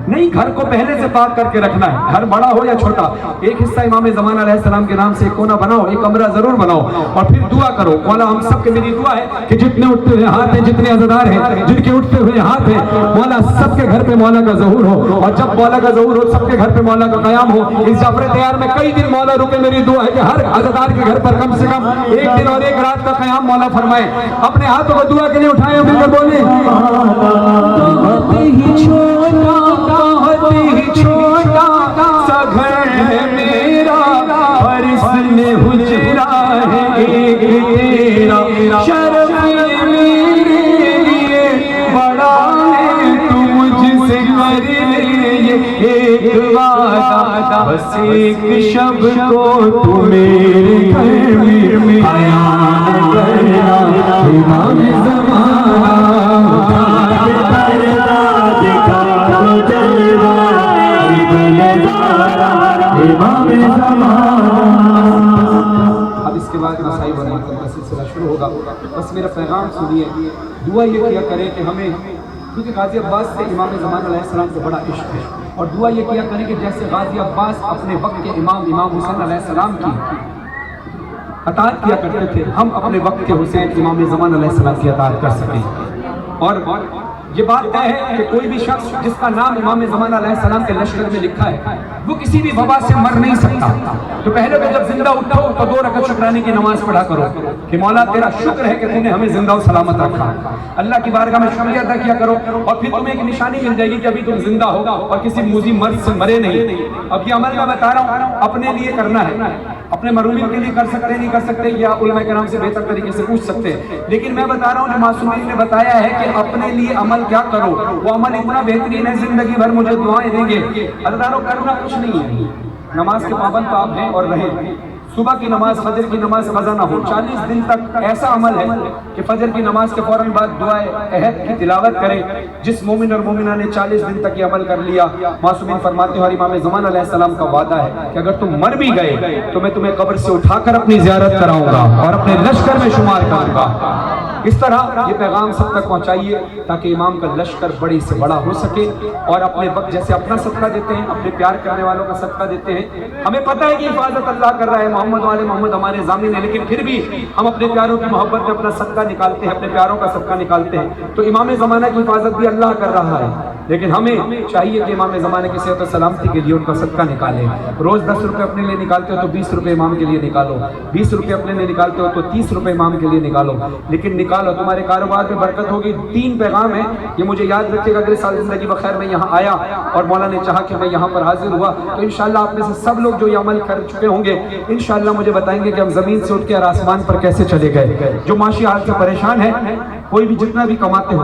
नहीं, घर को पहले से पाक करके रखना है, घर बड़ा हो या छोटा। एक हिस्सा इमाम ज़माना अलैहिस्सलाम के नाम से एक कोना बनाओ, एक कमरा जरूर बनाओ, और फिर दुआ करो। मौला हम सब के मेरी दुआ है कि जितने उठते हुए हाथ हैं, जितने अज़ादार हैं, जिनके उठते हुए हाथ हैं, मौला सबके घर पे मौला का ज़हूर हो, और जब मौला का ज़हूर हो सबके घर पे मौला का क़याम हो। इस जाफ़र तैयार में कई दिन मौला रुके, मेरी दुआ है कि हर अज़ादार के घर पर कम से कम एक दिन और एक रात का क़याम मौला फरमाए। अपने हाथों को दुआ के लिए उठाए, मिलकर बोले छोटा सा घर है मेरा, और इसमें हुजरा है एक तेरा, शर्फ मेरे लिए बड़ा है, तू मुझसे कर ले ये एक वादा, बस एक शब को तू मेरे घर में बयान करना, इमाम ज़माना उठा के पर्दा दिखा दो जलवा, अब इसके बाद मसाई बनाकर का सिलसिला शुरू होगा। बस मेरा पैगाम सुनिए, दुआ ये किया करें कि हमें, क्योंकि गाज़ी अब्बास से इमाम ज़माना अलैहिस्सलाम को बड़ा इश्क है, और दुआ ये किया करें कि जैसे गाज़ी अब्बास अपने वक्त के इमाम हुसैन अलैहिस्सलाम की अताअत किया करते थे, हम अपने वक्त के हुसैन इमाम ज़माना अलैहिस्सलाम की अताअत कर सकें। और ये बात तय है कि कोई भी शख्स जिसका नाम इमाम ज़माना अलैहिस्सलाम के लश्कर में लिखा है, वो किसी भी वबा से मर नहीं सकता। तो पहले तो जब जिंदा उठो तो 2 रकअत शुक्राने की नमाज पढ़ा करो कि मौला तेरा शुक्र है कि तूने हमें जिंदा और सलामत रखा। अल्लाह की बारगाह में शुक्रिया अदा किया करो, और फिर तुम्हें एक निशानी मिल जाएगी कि अभी तुम जिंदा हो और किसी मूजी मर्द से मरे नहीं। अब ये अमल मैं बता रहा हूँ, अपने लिए करना है, अपने मरूमीन के लिए कर सकते नहीं कर सकते, या उलमा कराम से बेहतर तरीके से पूछ सकते हैं, लेकिन मैं बता रहा हूँ जो मासूमीन ने बताया है कि अपने लिए अमल क्या करो, वो अमल इतना बेहतरीन है, जिंदगी भर मुझे दुआएं देंगे। अल्लाह करना कुछ नहीं है, नमाज के पाबंद तो आप हैं और रहें, सुबह की नमाज, फजर की नमाज कज़ा ना हो, 40 दिन तक ऐसा अमल है कि फजर की नमाज के फौरन बाद दुआए अहद की तिलावत करे। जिस मोमिन और मोमिना ने 40 दिन तक ये अमल कर लिया, मासूमीन फरमाते हो, इमाम ज़मान अलैहिस्सलाम का वादा है कि अगर तुम मर भी गए तो मैं तुम्हें कब्र से उठाकर अपनी ज़ियारत कराऊंगा और अपने लश्कर में शुमार करूंगा। इस तरह ये पैगाम सब तक पहुंचाइए ताकि इमाम का लश्कर बड़े से बड़ा हो सके। और अपने वक्त जैसे अपना सदका देते हैं, अपने प्यार करने वालों का सदका देते हैं। हमें पता है कि हिफाजत अल्लाह कर रहा है, मोहम्मद वाले मोहम्मद हमारे ज़ामिन है, लेकिन फिर भी हम अपने प्यारों की मोहब्बत में अपना सदका निकालते हैं, अपने प्यारों का सदका निकालते हैं। तो इमाम ज़माना की हिफाजत भी अल्लाह कर रहा है, लेकिन हमें चाहिए कि इमाम ज़माने की सेहत और सलामती के लिए उनका सदका निकालें। रोज़ 10 रुपये अपने लिए निकालते हो तो 20 रुपये इमाम के लिए निकालो, 20 रुपये अपने लिए निकालते हो तो 30 रुपये इमाम के लिए निकालो, लेकिन निकालो, तुम्हारे कारोबार में बरकत होगी। 3 पैगाम है, ये मुझे याद रखिएगा। अगले साल जिंदगी बखैर में यहाँ आया और मौला ने चाहा कि मैं यहाँ पर हाजिर हुआ तो इंशाल्लाह आप में से सब लोग जो ये अमल कर चुके होंगे इंशाल्लाह मुझे बताएंगे कि हम ज़मीन से उठ के और आसमान पर कैसे चले गए। जो माशी हाल से परेशान है, कोई भी जितना भी कमाते हो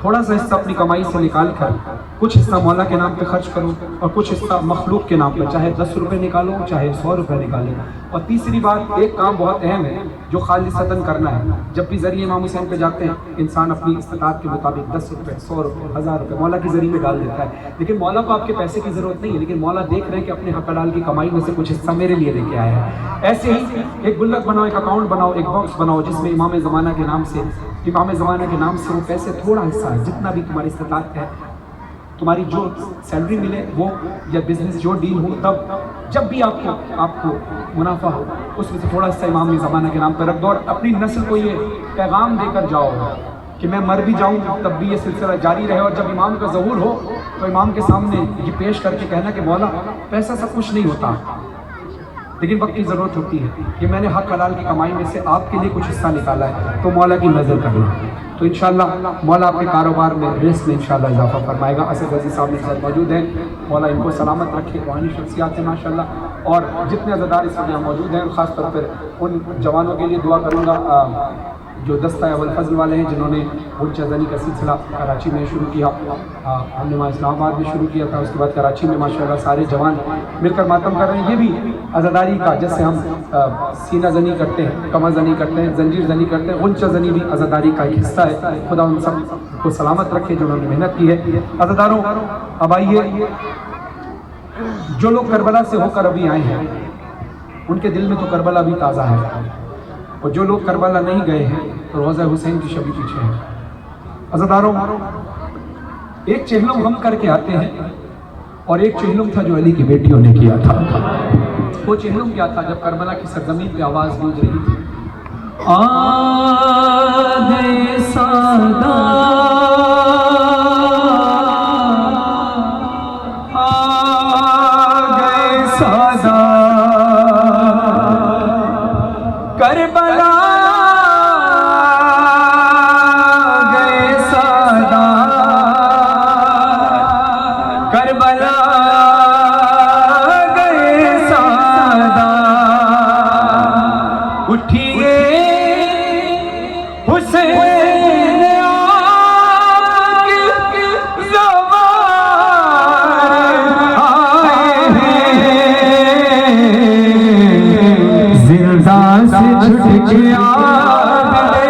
थोड़ा सा हिस्सा अपनी कमाई से निकाल कर कुछ हिस्सा मौला के नाम पे खर्च करो और कुछ हिस्सा मखलूक के नाम पे, चाहे 10 रुपये निकालो चाहे 100 रुपये निकालो। और तीसरी बात, एक काम बहुत अहम है जो खालिसतन करना है। जब भी ज़रिए इमाम हुसैन पे जाते हैं, इंसान अपनी इस्तिताअत के मुताबिक 10 रुपये 100 रुपये 1000 रुपये मौला के ज़रिए में डाल देता है, लेकिन मौला को आपके पैसे की ज़रूरत नहीं है, लेकिन मौला देख रहे हैं कि अपने हक हलाल की कमाई में से कुछ हिस्सा मेरे लिए लेके आया है। ऐसे ही एक गुल्लक बनाओ, एक अकाउंट बनाओ, एक बॉक्स बनाओ जिसमें इमाम ज़माना के नाम से, इमाम ज़माना के नाम से वो पैसे, थोड़ा हिस्सा है जितना भी तुम्हारी इस्तिताअत है, तुम्हारी जो सैलरी मिले वो या बिजनेस जो डील हो, तब जब भी आपको मुनाफा हो उसमें से थोड़ा सा इमाम ज़माना के नाम पर रख दो और अपनी नस्ल को ये पैगाम देकर जाओ कि मैं मर भी जाऊँ तब भी ये सिलसिला जारी रहे। और जब इमाम का ज़हूर हो तो इमाम के सामने ये पेश करके कहना कि मौला पैसा सब कुछ नहीं होता, लेकिन वक्त की ज़रूरत होती है कि मैंने हक हलाल की कमाई में से आपके लिए कुछ हिस्सा निकाला है, तो मौला की नज़र करना। तो इंशाल्लाह मौला अपने कारोबार में रिस्क में इंशाल्लाह इजाफा फरमाएगा। असद अजीज़ साहब मेरे साथ मौजूद हैं, मौला इनको सलामत रखे, रूहानी शख्सियात है माशाल्लाह। और जितने अज़ादार इस वक्त यहाँ मौजूद हैं, ख़ास तौर पर उन जवानों के लिए दुआ करूँगा जो दस्ता अवल फजल वाले हैं, जिन्होंने उच्च ज़नी का सिलसिला कराची में शुरू किया। हमने वहाँ इस्लामाबाद में शुरू किया था, उसके बाद कराची में माशाल्लाह सारे जवान मिलकर मातम कर रहे हैं। ये भी अज़ादारी का, जैसे हम सीना ज़नी करते हैं, कमर ज़नी करते हैं, जंजीर ज़नी करते हैं, उच्च ज़नी भी अज़ादारी का एक हिस्सा है। खुदा उन सब को सलामत रखे जो उन्होंने मेहनत की है। अज़ादारों, अब आइए, जो लोग करबला से होकर अभी आए हैं उनके दिल में तो करबला भी ताज़ा है, और जो लोग करबला नहीं गए हैं तो रोज़ा हुसैन की शबी पीछे है। अज़ादारों, एक चेहलुम हम करके आते हैं और एक चेहलुम था जो अली की बेटियों ने किया था। वो चेहलुम क्या था? जब करबला की सरजमीन पे आवाज़ गूंज रही थी, आ गए सादा, आ गए सादा, करबला गए सादा, करबला गए सादा, उठिए हुसैन आपके ज़वार आए हैं, जिंदा से छुट के आए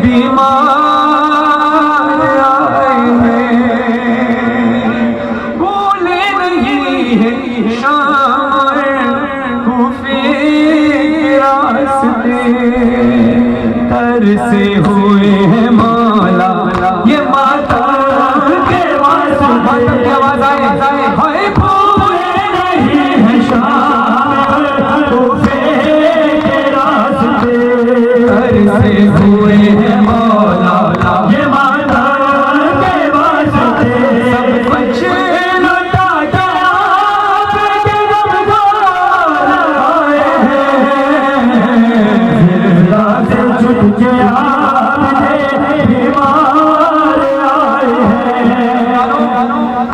बीमार आए हैं, भूले नहीं है शाम कूफे के रास्ते, तरसे हुए हैं मौला ये माता के वास्ते, की आवाज आए, हाय भूले नहीं है शाम कूफे के रास्ते, तरसे हुए हैं मौला ये माता के वास्ते, सब कुछ लुटा के आपके गमगोर आए हैं, जिंदा से छुट के आपके बीमार आए हैं।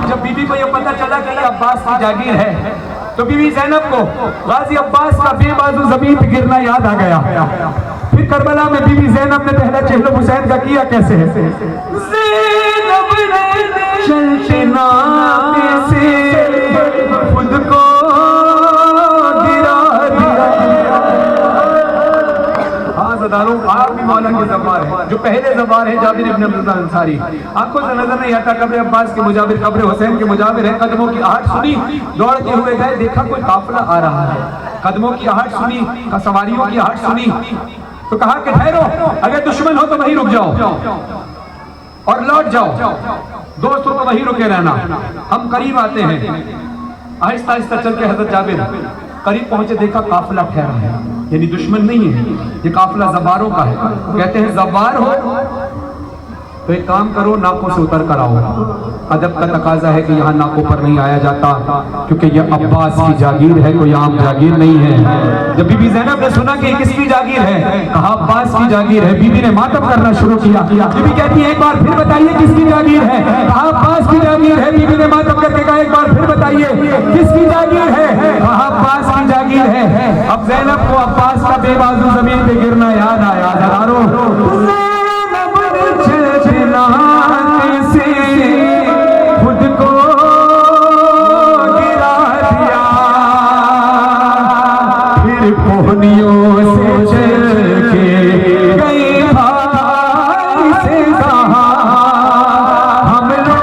जब बीबी को ये पता चला कि ये अब्बास की जागीर है तो बीबी ज़ैनब को गाजी अब्बास का बेबाजू ज़मीन पे गिरना याद आ गया। फिर करबला में बीबी ज़ैनब ने पहला चेहलुम हुसैन का किया कैसे है? ज़ैनब ने चलते नामे से खुद को गिरा दिया, अज़ादारों आप भी मौला के ज़बार हैं, जो पहले ज़बार है जाबिर इब्न अब्दुल्लाह अंसारी। आंखों से नजर नहीं आता, कब्र अब्बास के मुजाबिर, कब्र हुसैन के मुजाबिर है। कदमों की आहट सुनी, दौड़ते हुए गए, देखा कोई काफिला आ रहा है। कदमों की आहट सुनी, सवारियों की आहट सुनी, तो कहा कि ठहरो, अगर दुश्मन हो तो वहीं रुक जाओ और लौट जाओ, दोस्त हो तो वहीं रुके रहना, हम करीब आते हैं। आहिस्ता आहिस्ता चल के हजरत जाबिर करीब पहुंचे, देखा काफिला ठहरा है, यानी दुश्मन नहीं है, ये काफिला ज़बारों का है। कहते हैं ज़बार हो तो एक काम करो, नाकों से उतर कर आओ। अदब का तकाजा है कि यहाँ नाकों पर नहीं आया जाता, क्योंकि ये अब्बास की जागीर है, कोई आम जागीर नहीं है। जब बीबी ज़ैनब ने सुना कि किसकी जागीर है, कहा अब्बास की जागीर है, बीबी ने मातम करना शुरू किया। बीबी कहती है एक बार फिर बताइए किसकी जागीर है, कहा अब्बास की जागीर है। बीबी ने मातम करके कहा एक बार फिर बताइए किसकी जागीर है, कहा अब्बास की जागीर है। अब ज़ैनब को अब्बास का बेबाजू जमीन पे गिरना याद आया। हजारों से खुद को गिरा दिया, फिर कोहनियों से चल के गई भाई से कहा हम लोग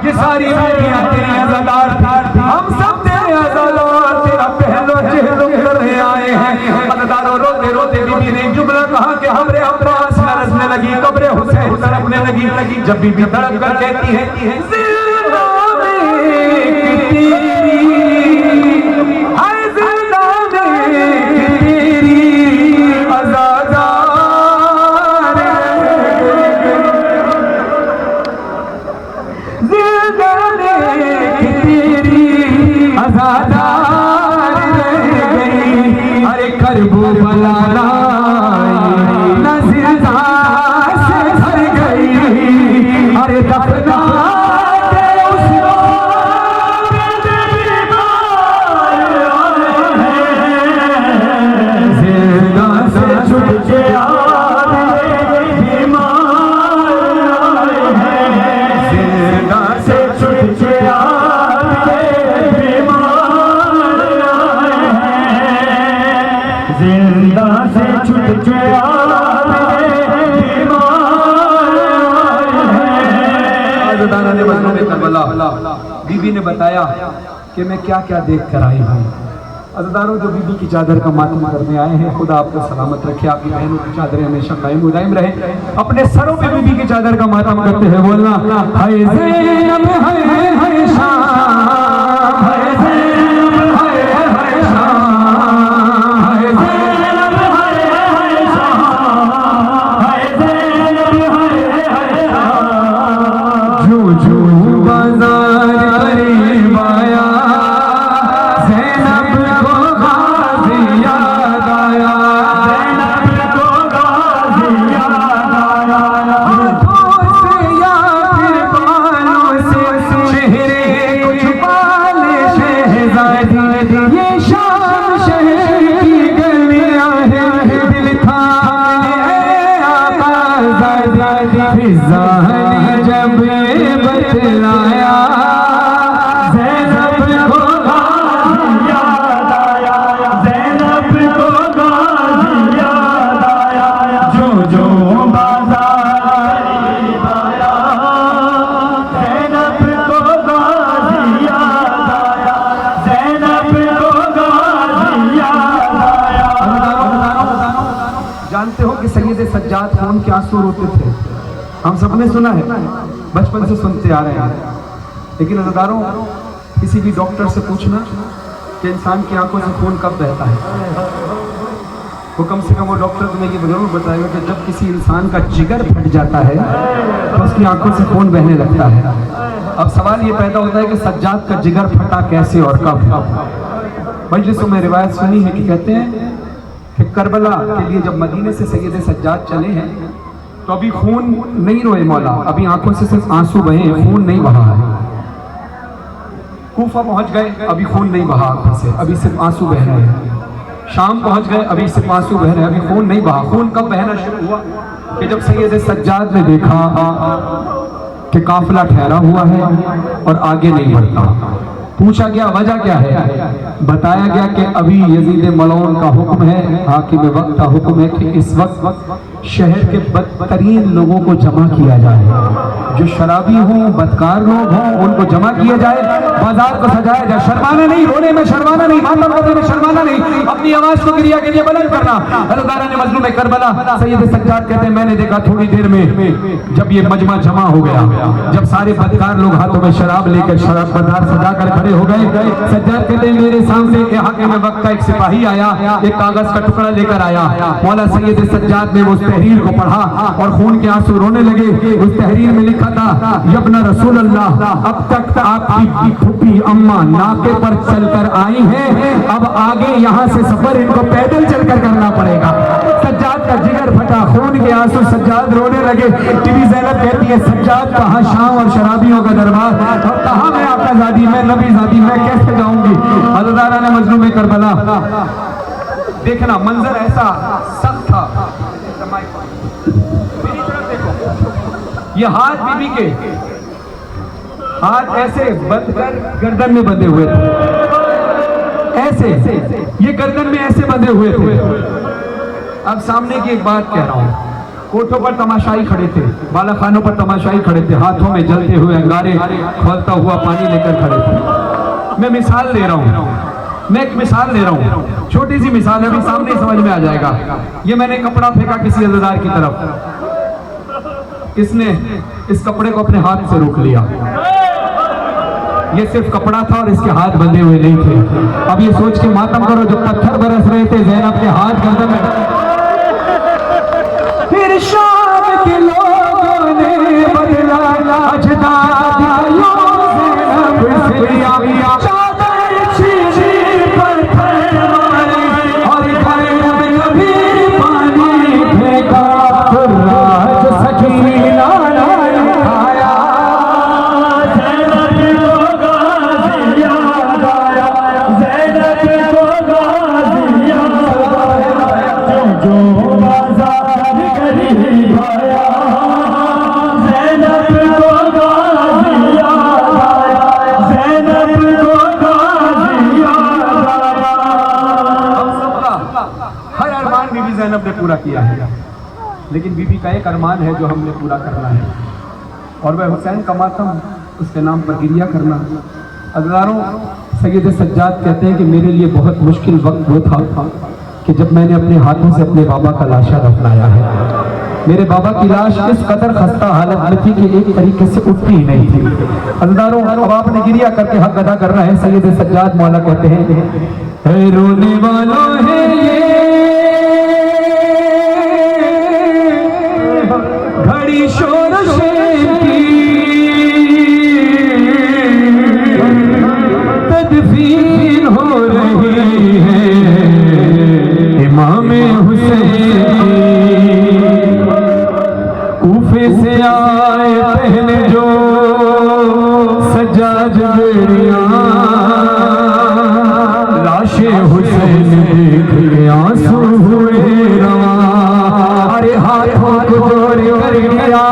ये सारी बेटियां तेरी अज़ादार थी, हम सब तेरे अज़ादार, तेरा पहलो चेहरो करने आए हैं। अज़ादारों रोते रोते बीबी ने एक जुमला कहा कि हमरे अब्बास नरसने लगी, कब्र हुसैन तड़पने लगी। जब बीबी तड़प कर कहती है बीबी ने बताया कि मैं क्या क्या देख कर आई हूँ। अज़ादारों जो बीबी की चादर का मातम करने आए हैं, खुदा आपको सलामत रखे, आपकी बहनों की चादरें हमेशा कायम मुदायम रहे। अपने सरों पे बीबी की चादर का मातम करते हैं बोलना हाय ज़ैनब हाय हाय शाम, हाय ज़ैनब हाय हाय शाम, हाय ज़ैनब हाय हाय शाम, हाय ज़ैनब हाय हाय शाम। जो जो बाजार करीब आया, ज़ैनब को गाज़ी याद आया, ज़ैनब को गाज़ी याद आया। हाथों से या फिर बालों से चेहरे को छुपा ले शहज़ादी, ये शाम शहर की गलियां हैं, दिल थामे आज़ादी। फिज़ा ने जब बतलाया ज़ैनब को गाज़ी याद आया, ज़ैनब को गाज़ी याद आया। जो जो बाज़ार आया, ज़ैनब को गाज़ी याद आया, ज़ैनब को गाज़ी याद आया। जानते हो कि सैयद सज्जाद खान के आंसू रोते थे, हम सबने सुना है, बचपन से सुनते आ रहे हैं। लेकिन अज़ादारों किसी भी डॉक्टर से पूछना कि इंसान की आंखों से खून कब बहता है, वो कम से कम वो डॉक्टर तुम्हें ये जरूर बताएगा कि जब किसी इंसान का जिगर फट जाता है तो उसकी आंखों से खून बहने लगता है। अब सवाल ये पैदा होता है कि सज्जाद का जिगर फटा कैसे और कब। मजलिसों में रिवायत सुनी है कि कहते हैं कि करबला के लिए जब मदीने से सैयद सज्जाद चले हैं तो अभी खून नहीं रोए मौला, अभी आंखों से सिर्फ आंसू बहे हैं, खून नहीं बहा है। कूफा पहुंच गए, अभी खून नहीं बहा आंखों से, अभी सिर्फ आंसू बह रहे हैं। शाम पहुंच गए, अभी सिर्फ आंसू बह रहे हैं, अभी खून नहीं बहा। खून कब बहना शुरू हुआ कि जब सैयद सज्जाद ने देखा कि काफिला ठहरा हुआ है और आगे नहीं बढ़ता। पूछा गया वजह क्या है, बताया गया कि अभी यजीद मलऊन का हुक्म है, हाकिम वक्त का हुक्म है कि इस वक्त शहर के बदतरीन लोगों को जमा किया जाए, जो शराबी हों, बदकार लोग हों, उनको जमा किया जाए, बाजार को सजाया जाए। शर्माना नहीं, रोने में शर्माना नहीं, मातम करने में शर्माना नहीं, अपनी आवाज को गिरिया के लिए बुलंद करना। अल्लाह ने मजलूम करबला सैयद सज्जाद कहते हैं मैंने देखा थोड़ी देर में जब ये मजमा जमा हो गया, जब सारे बदकार लोग हाथों में शराब लेकर शराब बाजार सजा कर खड़े हो गए, सज्जाद कहते हैं मेरे सामने के हाकिम वक्त का एक सिपाही आया, एक कागज का टुकड़ा लेकर आया। मौला सैयद सज्जाद ने वो तहरीर को पढ़ा और खून के आंसू रोने लगे। उस तहरीर में लिखा था यब्ना रसूल अल्लाह, अब तक आपकी फूफी अम्मा नाके पर चलकर आई हैं, अब आगे यहाँ से सफर इनको पैदल चलकर करना पड़ेगा। सज्जाद का जिगर फटा, खून के आंसू, सज्जाद रोने लगे। बीबी ज़ैनब कहती है सज्जाद कहाँ शाम और शराबियों का दरबार, और कहाँ मैं आपका ज़ादी, मैं नबी ज़ादी, मैं कैसे जाऊंगी। अल्लाह ने मजलूम करबला देखना मंजर ऐसा सख्त था। ये हाथ बीबी के हाथ ऐसे बंद कर गर्दन में बंधे हुए थे, ऐसे ये गर्दन में ऐसे बंधे हुए थे। अब सामने की एक बात कह रहा हूं, कोठों पर तमाशाई खड़े थे, बाला खानों पर तमाशाई खड़े थे, हाथों में जलते हुए अंगारे, खोलता हुआ पानी लेकर खड़े थे। मैं मिसाल ले रहा हूं, मैं एक मिसाल ले रहा हूं, छोटी सी मिसाल है, अभी सामने समझ में आ जाएगा। ये मैंने कपड़ा फेंका किसी अज़ादार की तरफ, इसने इस कपड़े को अपने हाथ से रोक लिया। ये सिर्फ कपड़ा था और इसके हाथ बंधे हुए नहीं थे। अब ये सोच के मातम करो जब पत्थर बरस रहे थे ज़ैनब के हाथ गर्दन में। फिर शाम के लोगों ने बदला अजदादियों से चादर छीनी पत्थर मारे और घर में कभी पानी फेंका, राज सकीना आया, ज़ैनब को गाज़ी याद आया, ज़ैनब को गाज़ी याद आया, जो बाज़ार करीब आया, ज़ैनब को गाज़ी याद आया, ज़ैनब को गाज़ी याद आया। हम सबका हर अरमान बीबी ज़ैनब ने पूरा किया है, लेकिन बीबी का एक अरमान है जो हमने पूरा करना है, और वह हुसैन का मातम, उसके नाम पर गिरिया करना। अज़ादारों, सैयद सज्जाद कहते हैं कि मेरे लिए बहुत मुश्किल वक्त वो था कि जब मैंने अपने हाथों से अपने बाबा का लाशा दफनाया है। मेरे बाबा की लाश इस कदर खस्ता हालत में थी कि एक तरीके से उठती ही नहीं थी। अज़ादारों, अब आपने गिरिया करके हक अदा करना है। सैयद सज्जाद मौला कहते हैं रोने वालों है ये घड़ी शोर शेर की, तदफीन हो रही है इमाम हुसैन की। कूफे से आए पहले जो सज्जाद बेड़ियां, लाशे हुसैन देख के आंसू हुए रवा, अरे हाथों को जोड़ कर गया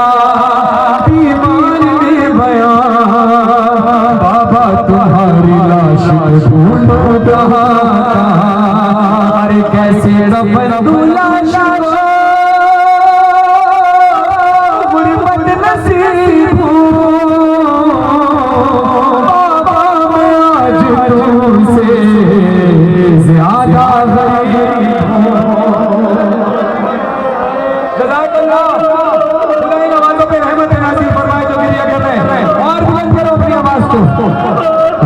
ईमान में बया, बाबा तुम्हारी लाश ढूंढो कहाँ, अरे कैसे रफू लाश गुरबत नसीब बाबा, मैं आज तुमसे ज्यादा गरीब हूँ। खुदाई नवाजों पे रहमत नाज़िल फरमाए जो गिरिया कर रहे हैं, और बुलंद करो अपनी आवाज को।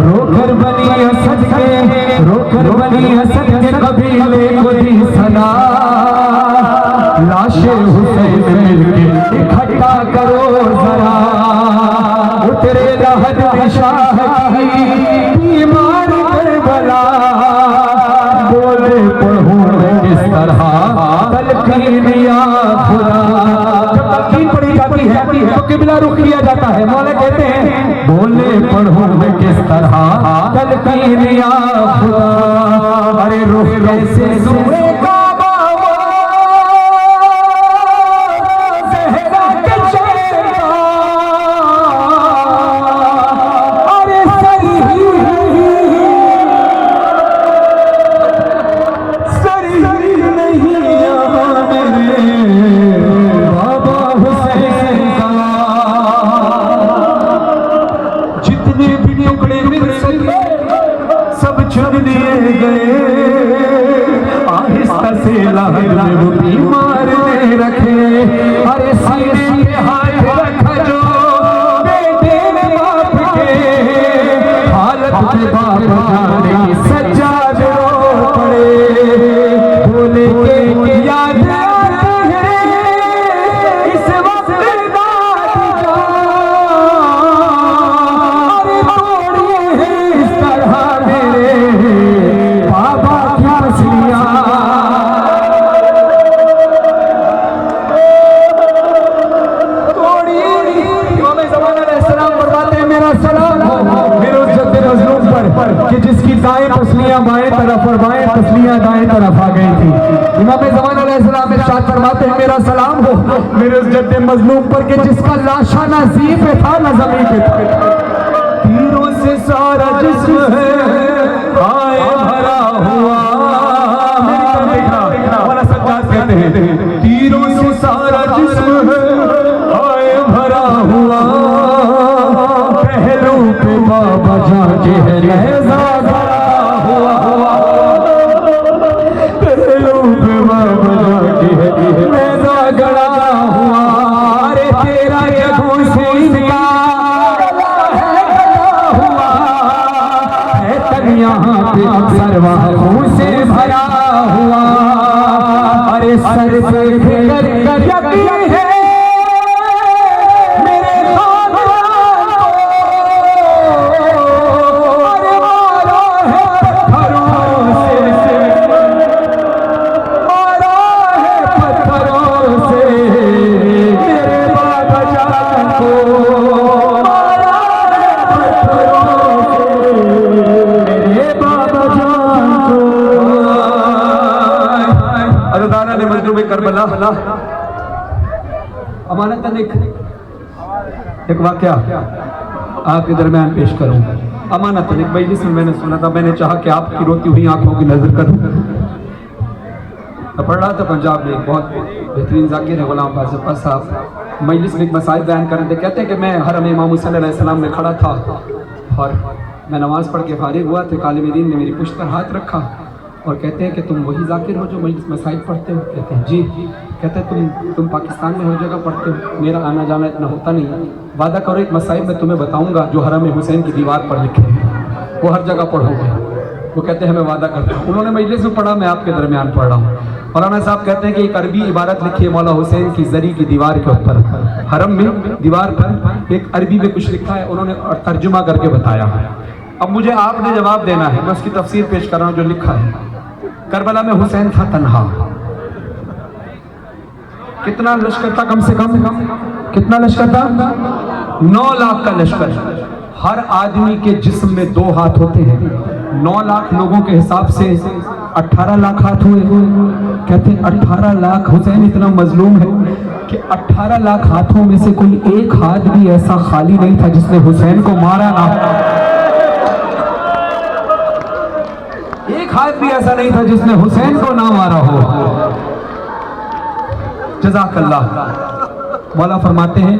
रोकर बनी असद के, रोकर बनी असद के कबीले को दी सदा, लाशे हुसैन मिलके इकट्ठा करो जरा, उतरे रहद तो किबला रुख किया जाता है। मौला कहते हैं बोले पढ़ूं मैं किस तरह तलकीन या खुदा, अरे रुख कैसे सुए काबा ज़हरा के चेहरा, अरे सही नहीं यहाँ मेरे बाबा हुसैन का। जितने भी टुकड़े मिल सके सब चुन लिए गए, आहिस्ता से लाहौर में वो बीमार ने रखे, अरे सीने पे हाथ रखा जो बेटे ने बाप के, हालत में बाप जाने की सज्जाद रो पड़े, बोले के याद आती है इस वक्त दादी जान, अरे तोड़िए हैं इस तरह मेरे बाबा की मछलियाँ। कि जिसकी दाएं पसलियां बाएं तरफ और बाएं पसलियां दाएं तरफ आ गई थी। इमाम ज़मान अलैहिस्सलाम इरशाद फरमाते हैं मेरा सलाम हो मेरे उस जद्दे मज़लूम पर कि जिसका लाशा ना ज़मीन पे था ना ज़मीन पे था, तीरों से सारा जिस्म है आए भरा हुआ, वाला सज्जाद कहते हैं तीरों से सारा जिस्म है आए भरा हुआ, पहलू पे बाबा जाके है लहज़ा गड़ा हुआ, पहलू पे बाबा जाके है लहज़ा गड़ा हुआ, अरे तेरा यगों से इनका हुआ है तन यहाँ पे सरवाहों से भरा हुआ, अरे सर पे फिकर यकीन है करबला अमानत एक वाकया आपके दरमियान पेश करूं। अमानत एक मजलिस में मैंने सुना था, मैंने चाहा कि आपकी रोती हुई आंखों की नजर करूं। पढ़ रहा था पंजाब में, बहुत बेहतरीन जाकिर है गुलाम बाज़फ़र साहब, मजलिस में एक मसाइल बयान कर रहे थे। कहते हैं कि मैं हरम इमाम हुसैन अलैहिस्सलाम में खड़ा था और मैं नमाज़ पढ़ के फारिग हुआ तो कालिम दीन ने मेरी पुश्त पर हाथ रखा और कहते हैं कि तुम वही जाकिर हो जो मजलिस मसाइल पढ़ते हो? कहते हैं जी। कहते हैं तुम पाकिस्तान में हर जगह पढ़ते हो, मेरा आना जाना इतना होता नहीं है, वादा करो एक मसाइल मैं तुम्हें बताऊंगा जो हरम हुसैन की दीवार पर लिखे हैं वो हर जगह पढ़ोगे। वो कहते हैं मैं वादा करता हूँ। उन्होंने मजलिस में पढ़ा, मैं आपके दरमियान पढ़ रहा हूँ। मौलाना साहब कहते हैं कि एक अरबी इबारत लिखी है मौला हुसैन की जरी की दीवार के ऊपर, हरम में दीवार पर एक अरबी में कुछ लिखा है, उन्होंने तर्जुमा करके बताया है। अब मुझे आपने जवाब देना है, मैं उसकी तफसीर पेश कर रहा हूँ जो लिखा है। करबला में हुसैन था तन्हा, कितना लश्कर था? कम से कम कितना लश्कर था? 9 लाख का लश्कर। हर आदमी के जिस्म में 2 हाथ होते हैं, 9 लाख लोगों के हिसाब से 18 लाख हाथ हुए। कहते हैं 18 लाख, हुसैन इतना मजलूम है कि 18 लाख हाथों में से कोई एक हाथ भी ऐसा खाली नहीं था जिसने हुसैन को मारा ना। एक हाथ भी ऐसा नहीं था जिसने हुसैन को ना मारा हो। जज़ाकल्लाह। मौला फरमाते हैं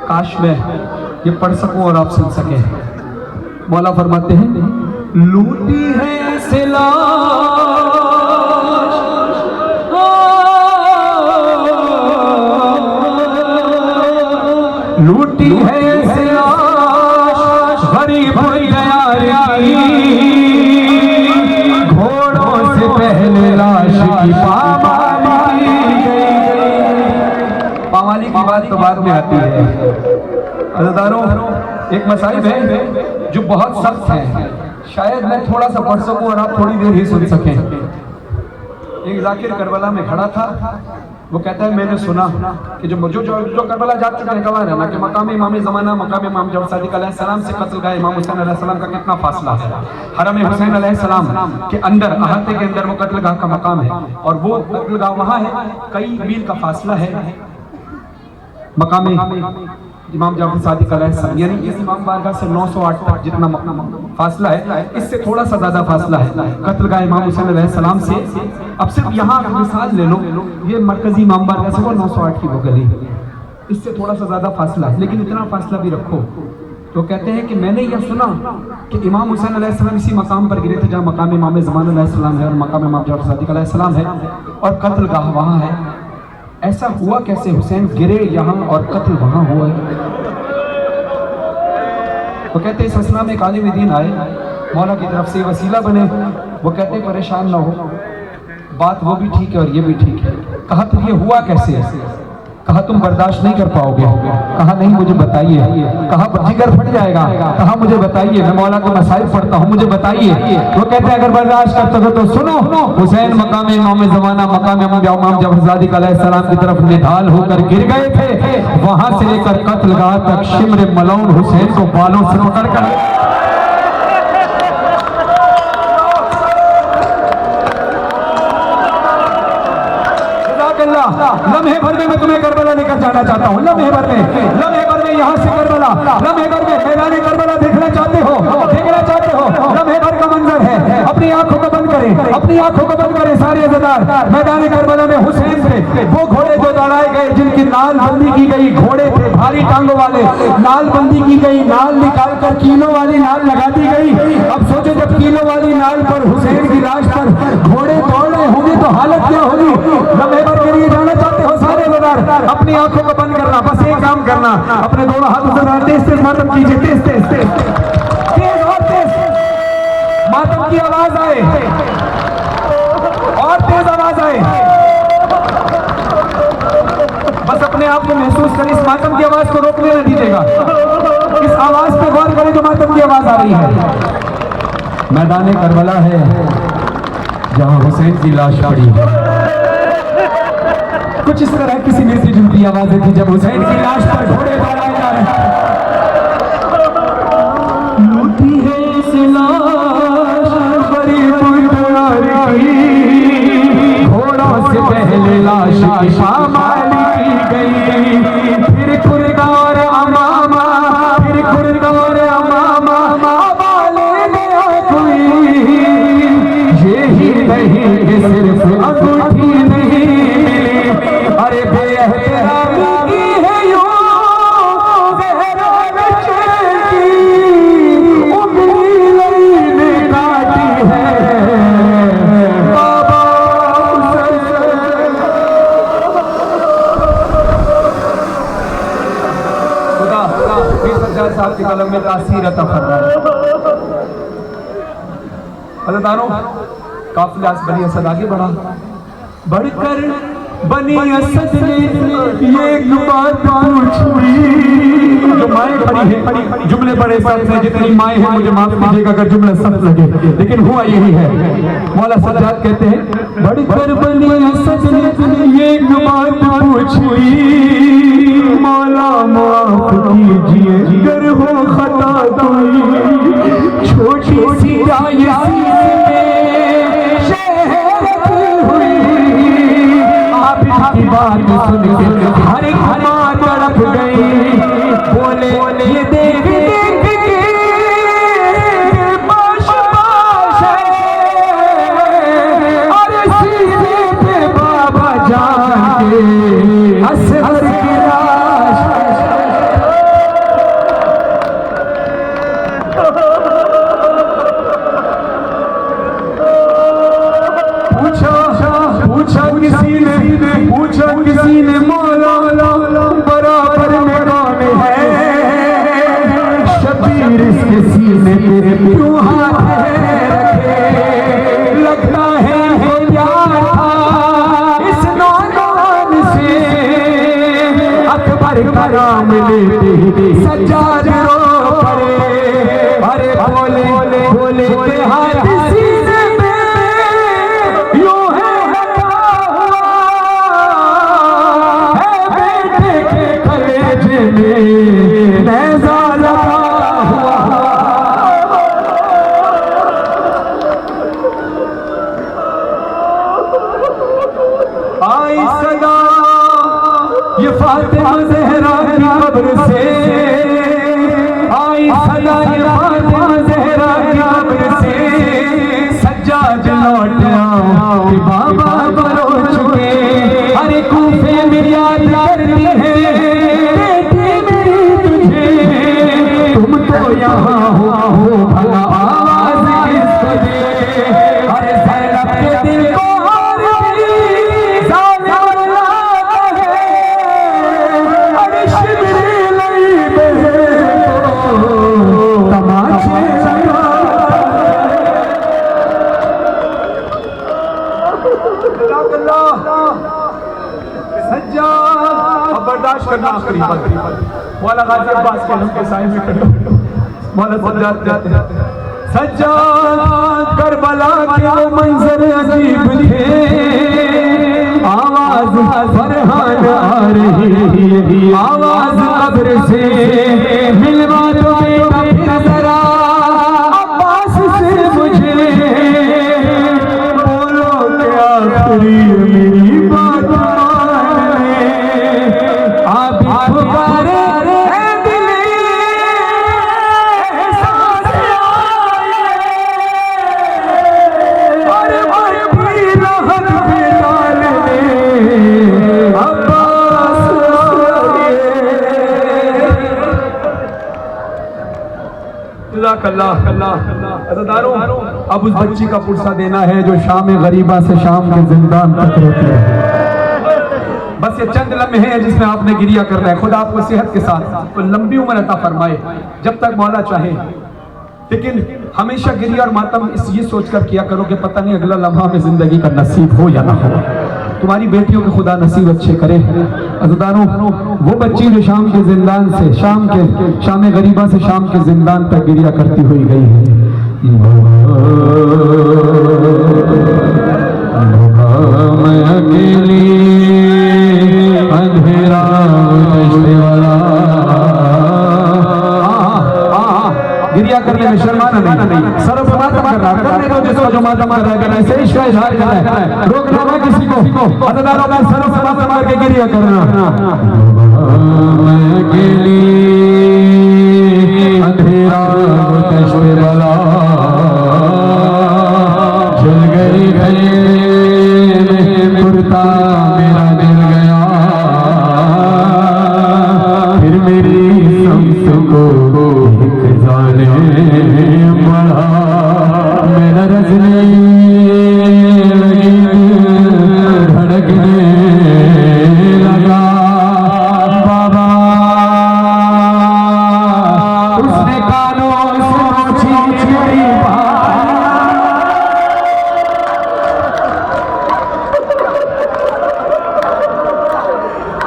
काश मैं ये पढ़ सकूं और आप सुन सकें। मौला फरमाते हैं लूटी है सिला लूटी है गरीब घोड़ों से पहले लाश की पामाली की बात तो बाद में आती है। अज़ीज़ानो, एक मसाइब है जो बहुत सख्त है, शायद मैं थोड़ा सा पढ़ सकूं और आप थोड़ी देर ही सुन सकें। एक जाकिर करबला में खड़ा था, वो कहता है मैंने सुना कि जो करबला जा चुके हैं गवाह रहना कि मकाम इमाम ज़माना मकाम इमाम जफर सादिक अलैहिस्सलाम से कत्ल का इमाम हुसैन अलैहिस्सलाम का कितना फासला है। हरम हुसैन अलैहिस्सलाम के अंदर अहाते के अंदर वो कत्लगाह का मकाम है और वो कत्लगाह वहाँ है, कई मील का फासला है मकाम इमाम जाफर सादिक अलैहिस्सलाम, यानी इस इमाम बारगाह से 908 तक जितना फासला है, इससे थोड़ा सा ज्यादा फासला है कत्लगाह इमाम हुसैन अलैहिस्सलाम से। अब सिर्फ यहाँ मिसाल ले लो, ये मरकजी इमाम बारगाह से वो 908 की वो गली, इससे थोड़ा सा ज्यादा फासला है, लेकिन इतना फासला भी रखो। तो कहते हैं कि मैंने यह सुना कि इमाम हुसैन अलैहिस्सलाम इसी मकाम पर गिरे थे जहाँ मकाम इमाम ज़मान अलैहिस्सलाम है और मकाम इमाम जाफर सादिक अलैहिस्सलाम है और कत्लगाह वहाँ है। ऐसा हुआ कैसे, हुसैन गिरे यहाँ और कत्ल वहाँ हुआ है? वो कहते इस असना में एक आलिम दीन आए, मौला की तरफ से वसीला बने। वो कहते परेशान ना हो, बात वो भी ठीक है और ये भी ठीक है। कहा तो ये हुआ कैसे? कहा तुम बर्दाश्त नहीं कर पाओगे। कहा नहीं मुझे बताइए। कहा जिगर फट जाएगा। कहा मुझे बताइए, मैं मौला के मसाइल पढ़ता हूँ, मुझे बताइए। वो कहते हैं अगर बर्दाश्त करते हो तो सुनो, हुसैन मकाम इमाम ज़माना मकाम इमाम जाफर सादिक अलैहिस्सलाम की तरफ निढाल होकर गिर गए थे। वहां से लेकर कत्लगाह तक शिम्र मलौन हुसैन को बालों से पकड़कर लम्हे भर में मैं तुम्हें करबला लेकर जाना चाहता हूँ। लम्हे भर में यहाँ से करबला, लम्हे भर में मैदान करबला देखना चाहते हो, लम्हे भर का मंजर है। अपनी आंखों को बंद करें सारे अज़ादार। मैदान करबला में हुसैन थे, वो घोड़े जो दौड़ाए गए, जिनकी नाल बंदी की गई, घोड़े थे भारी टांगों वाले, नाल बंदी की गई, नाल निकाल कर कीलों वाली नाल लगा दी गई। अब सोचो जब कीलों वाली नाल पर हुसैन की लाश पर घोड़े दौड़ रहे होंगे तो हालत क्या होगी। लम्हे भर के लिए जाना चाहते हो सारे अज़ादार, अपनी आंखों को बंद करना, बस एक काम करना, अपने दोनों हाथों से तेज मातम कीजिए, तेज और तेज मातम की आवाज आए और तेज आवाज आए। बस अपने आप को महसूस करें, इस मातम की आवाज को रोकने न दीजिएगा, इस आवाज पे गौर करें जो मातम की आवाज आ रही है। मैदान करबला है जहां हुसैन की लाश पड़ी है। कुछ इस तरह किसी मिलती जुलती आवाजें थी जब हुसैन की लाश पर घोड़े दौड़ाए जा रहे हैं। लूटी है इस लाश बड़ी बुराई, घोड़ों से पहले लाश की पामाल की गई। फिर खुरदा और अमामा, फिर खुरदा और अमामा ले गया कोई। यही नहीं कि सिर्फ अंगूठी नहीं, अरे बेहतरामी की है यूं ज़हरा बच्चे की, उंगली लईने काटी है बाबा खुदा पीर सज्जाद साहब की कलम में तासीर अता फरमाए। अज़ादारों काफिला बनी असद आगे बढ़ा, बढ़कर बनी असद ने एक बात पूछी। जो माएँ खड़ी है, जुमले बड़े सख्त हैं, जितनी माएँ हैं मुझे माफ कीजिएगा अगर जुमले सख्त लगे, लेकिन हुआ यही है। मौला सज्जाद कहते हैं बढ़कर बनी असद ने एक बात पूछी, मौला माफ कीजिए अगर हो खता कोई, छोटी सी राय की बात सुन के हर एक माँ तड़प गई। बोले ये देख देख के बाश अरे सीधे पे बाबा जान के असहर की लाश। पूछा किसी ने मौला बराबर में कौन है, शबीर इसके सीने पे क्यों हाथ रखे। लगता है प्यार था इस नौजवान से, अकबर का नाम लेते सज्जाद रो पड़े। अरे यहाँ हो वो भला आवाज किसको दे। अरे ज़ैनब के दिल को हार दी ज़ालिम लाता है। अरे शिमरी लई बहे तो तमाचे सज्जाद। अब बर्दाश्त करना आखिरी बात। मौला गाजी अब्बास के नाम के साए में खड़े मौला सज्जाद कहते हैं, सज्जाद करबला के वो मंजर अजीब थे, आवाज फरहान आ रही, आवाज कब्र से मिलवा दो बेटा फिर जरा अब्बास से मुझे, बोलो क्या आखिरी मेरी बात अब उस बच्ची का पुरसा देना है जो शाम गरीबा से शाम के जिंदान तक रोती है। बस ये चंद लम्हे हैं जिसमें आपने गिरिया करना है। खुदा आपको सेहत के साथ लंबी उम्र अता फरमाए जब तक मौला चाहे, लेकिन हमेशा गिरिया और मातम ये सोचकर किया करो कि पता नहीं अगला लम्हा में जिंदगी का नसीब हो या ना हो। तुम्हारी बेटियों के खुदा नसीब अच्छे करे। अज़दारों, वो बच्ची जो शाम के जिंदान से शाम गरीबा से शाम के जिंदान तक गिरिया करती हुई गई है। मैं अकेली अंधेरा वाला गिरिया करने में शर्माना नहीं, सर्व मातम करना करने दो जिसको जो मातम कर रहा है, सही इसका इजहार करना है, रोकना ना किसी को। अज़दारों का सर्व मातम करके गिरिया करना। मैं अकेली अंधेरा वाला जल गई कुर्ता मेरा दिल गया, फिर मेरी शम्स को एक जाने बढ़ा, मेरा रजनी धड़कने लगा। बाबा उसने कानों से नोची मेरी बात,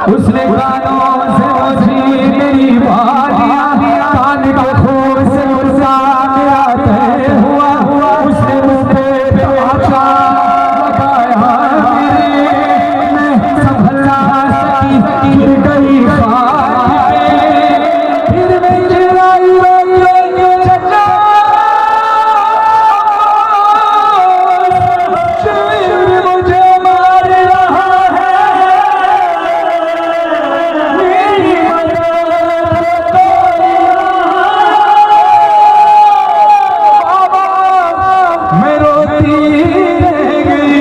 उसने कानों से नोची मेरी बालियां, कान के खून से मुर्दा मेरा तय हुआ, उसने मुझ पे आचा लगाया मेरे, मैं संभल ना सकी गिर गई खाक पे, फिर मैं चिल्लाई चचा शिविर मुझे मार रहा है, मेरी मदद बाबा, मैं रोती रह गई।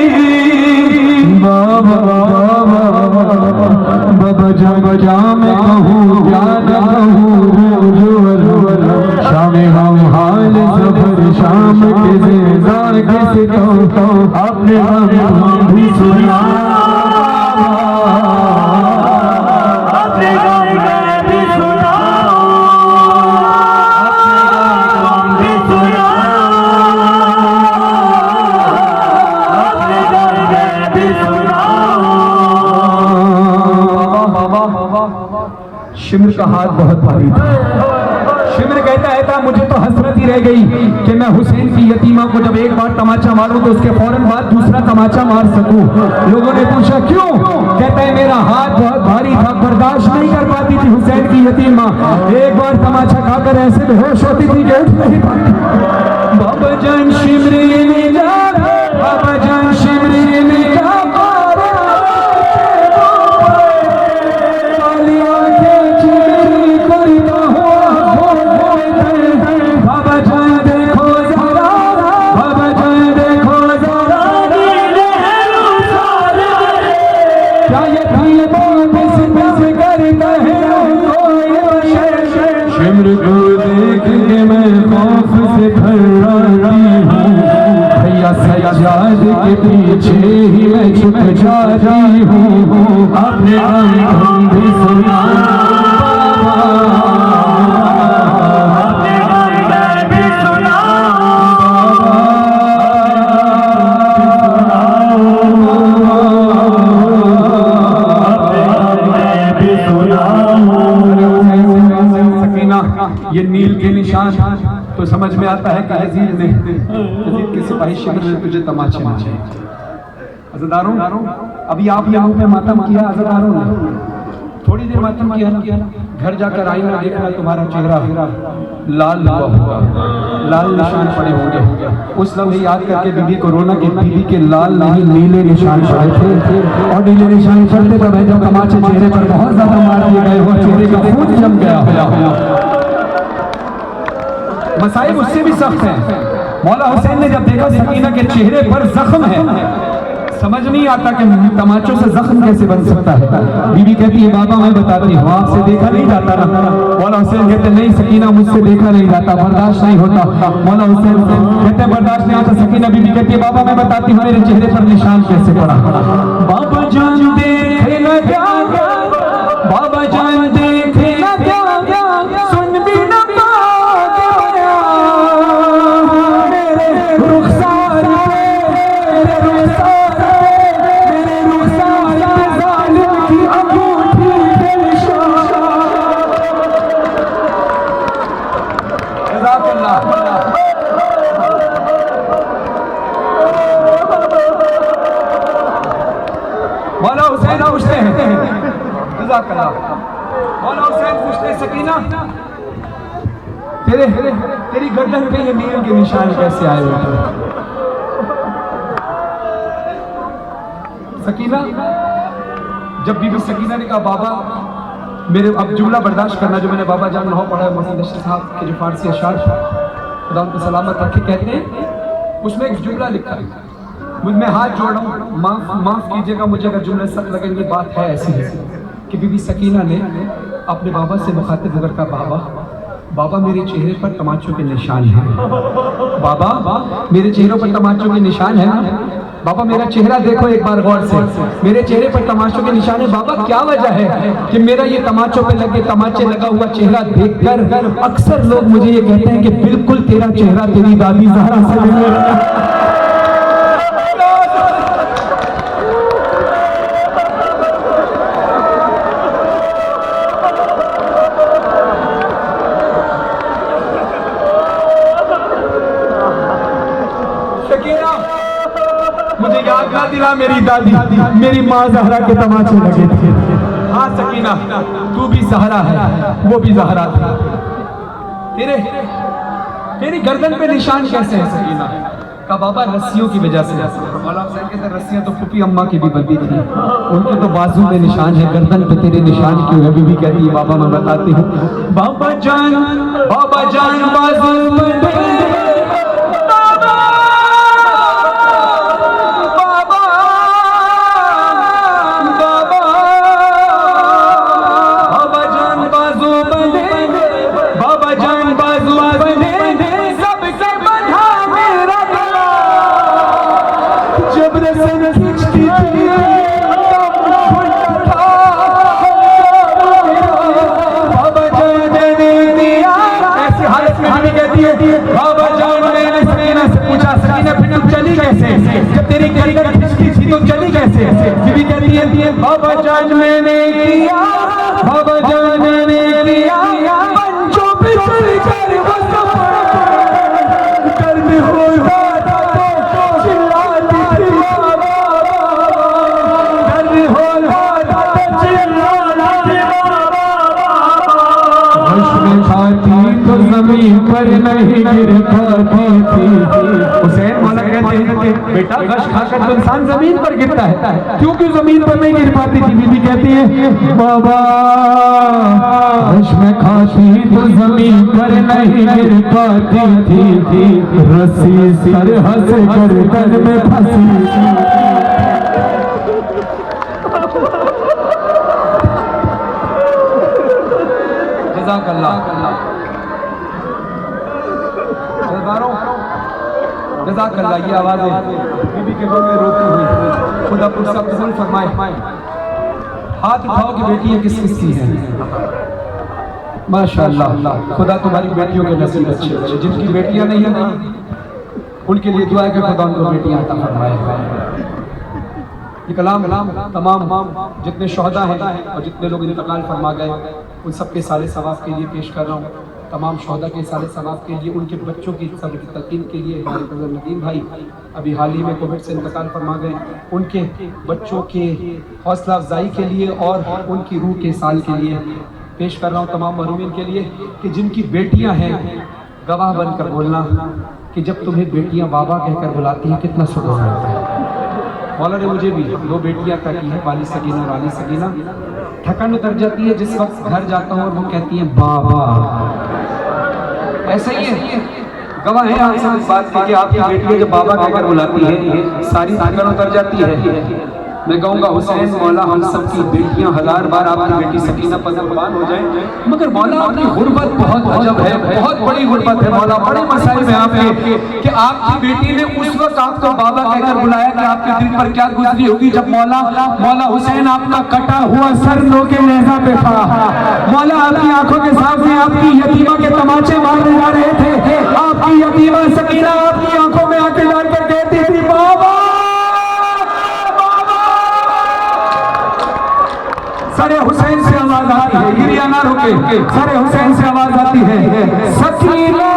बाबा बाबा जा मैं कहूँ क्या न कहूँ, शाम हम हाल सफर शाम के ज़िंदा किस को अपने हम भी सुना, अपने गाने भी सुना, अपने गाने भी सुना, अपने गाने भी सुना। शिमर का हाथ बहुत भारी था। शिमर कहता है था मुझे तो हसरत ही रह गई कि मैं हुसैन की यतीमा को जब एक बार तमाचा मारूं तो उसके फौरन बाद दूसरा तमाचा मार सकूं। लोगों ने पूछा क्यों? कहता है मेरा हाथ बहुत भारी था, बर्दाश्त नहीं कर पाती थी हुसैन की यतीमा, एक बार तमाचा खाकर ऐसे बेहोश होती थी कि उठ नहीं पाती। बाबा जान शिमरी में जा, बाबा जान शिमरी में जा, शिमर को देख के मैं पीछे ही मैं छुप जाती हूँ, अपने गम भी सुना ये नील के निशान तो समझ में आता है कि यजीद के सिपाही शिमर ने तुझे तमाचे मारे। अज़ादारों, अभी आप यहाँ पे मातम किया अज़ादारों ने, थोड़ी देर मातम किया ना, घर जाकर आईना देखना, तुम्हारा चेहरा लाल हुआ होगा, लाल निशान पड़े होंगे। उस लम्हे याद करके बीबी को रोना कि बीबी के लाल नहीं नीले निशान पड़े थे, और नीले निशान पड़ते तब जब तमाचे चेहरे पर बहुत ज्यादा मार दिए गए, वो चेहरे का खून जम गया। मसाइब उससे भी सख्त है। मौला हुसैन ने जब देखा सकीना के चेहरे पर जख्म है, समझ नहीं आता कि तमाचों से जख्म कैसे बन सकता है। बीबी कहती है बाबा मैं बताती हूँ, आपसे देखा नहीं जाता ना। मौला हुसैन कहते नहीं सकीना मुझसे देखा नहीं जाता, बर्दाश्त नहीं होता। मौला हुसैन कहते बर्दाश्त नहीं होता। सकीना बीबी कहती है बाबा मैं बताती हूँ मेरे चेहरे पर निशान कैसे पड़ा। बाबा जान देखे न क्या, बाबा जान देखे न क्या, सुन भी न मौला हुसैन पूछते हैं, मौला हुसैन पूछते सकीना तेरी गर्दन पे ये नील के निशान कैसे आए बेटे। सकीना जब बीबी सकीना ने कहा बाबा मेरे अब जुमला बर्दाश्त करना जो मैंने बाबा जान नौ पढ़ा है मोहम्मद नशीर साहब के जो फारसी अशार खुदा उनको सलामत रखे, कहते हैं उसमें एक जुमला लिखा है, मुझ में हाथ जोड़ रहा हूँ, माफ कीजिएगा मुझे अगर जुमले सख्त लगेंगे। बात है ऐसी है कि बीबी सकीना ने अपने बाबा से मुखातिब होकर कहा बाबा मेरे चेहरे पर तमाचों के निशान हैं, बाबा मेरे चेहरों पर तमाचों के निशान है ना, बाबा मेरा चेहरा देखो एक बार गौर से, मेरे चेहरे पर तमाचों के निशान है। बाबा क्या वजह है कि मेरा ये तमाचों पे लगे तमाचे लगा हुआ चेहरा देखकर अक्सर लोग मुझे ये कहते हैं कि बिल्कुल तेरा चेहरा तेरी दादी ज़हरा से मिल रहा है। मुझे याद ना दिला मेरी दादी, मेरी माँ ज़हरा के तमाचे लगे थे। हाँ सकीना तू भी ज़हरा है, वो भी ज़हरा थी। तेरी गर्दन पे निशान कैसे है सकीना? का बाबा रस्सियों की वजह से। मौला हुसैन कहते रस्सियाँ तो फूफी अम्मा की भी बंदी थी, उनके तो बाजू में निशान है, गर्दन पे तेरे निशान क्यों है? बीबी कहती है बाबा मैं बताती हूँ, बाबा जान बाजू बंदे बाबा जान मैंने सकीना से पूछा सकीना फिर तुम चली कैसे? जब तेरी गर्दन खिंचती थी तो चली कैसे? बीबी कहती है बाबा जान मैंने किया, बाबा जान मैंने किया, पंचों पे चल कर बस दर्द हो जाता तो चिल्लाती थी, दर्द हो जाता तो चिल्लाती में खाती तो जमीन पर नहीं गिर पाती थी। हुसैन मौला कहते हैं बेटा गश खाकर तो इंसान जमीन पर गिरता है, क्यों जमीन पर नहीं गिर पाती थी? बीबी कहती है बाबा गश में खाती तो जमीन पर नहीं गिर पाती थी, रस्सी सर हंस कर तन में फंसी। जज़ाकल्लाह, ये आवाज़ें बीबी के गम में रोती हुई। खुदा पुरसा कबूल फरमाए। हाथ उठाओ कि बेटियां किस किस की हैं। माशाअल्लाह, खुदा तुम्हारी बेटियों के नसीब अच्छे करे। जिनकी बेटियां नहीं है उनके लिए दुआ है कि खुदा उनको बेटियां अता फरमाए। ये कलाम तमाम जितने शोहदा हैं और जितने लोग इंतकाल फरमा गए उन सब के सारे सवाब के लिए पेश कर रहा हूँ। तमाम शोहदा के सारे सवाब के लिए, उनके बच्चों की सब्र की तलकीन के लिए हमारे ब्रदर नदीम भाई अभी हाल ही में कोविड से इंतकाल फरमा गए, उनके बच्चों के हौसला अफजाई के लिए और उनकी रूह के साल के लिए पेश कर रहा हूँ। तमाम महरूमीन के लिए कि जिनकी बेटियाँ हैं गवाह बनकर बोलना कि जब तुम्हें बेटियाँ बाबा कहकर बुलाती हैं कितना सुकून मिलता है। मौला ने मुझे भी 2 बेटियां अता की हैं, वाली सकीना और आली सकीना। ठकन उतर जाती है जिस वक्त घर जाता हूँ और वो कहती हैं बाबा। ऐसा ही है, गवाह है आप सब इस बात की कि आपकी बेटियां जब बाबा कहकर बुलाती है सारी ठकन उतर जाती है। मैं कहूँगा हुसैन मौला हम सब की बेटियां 1000 बार आपकी बेटी सकीना पर कुर्बान हो जाए, मगर मौला आपकी गुर्बत बहुत अजब है, बहुत बड़ी गुर्बत है मौला। बड़े मसाइल में आपके कि आपकी बेटी ने उस वक्त आपको बाबा कहकर बुलाया कि आपके दिल पर क्या गुजरी होगी जब मौला हुसैन आपका कटा हुआ सर लो के नेज़ा पे था। मौला आपकी आंखों के सामने आपकी यतीमा के तमाचे मारे जा रहे थे। आपकी यतीमा सकीना आपकी आंखों में आके जाकर कहती थी बाबा। सरे हुसैन से आवाज आती है, गिरिया ना रुके, सरे हुसैन से आवाज आती है सकीना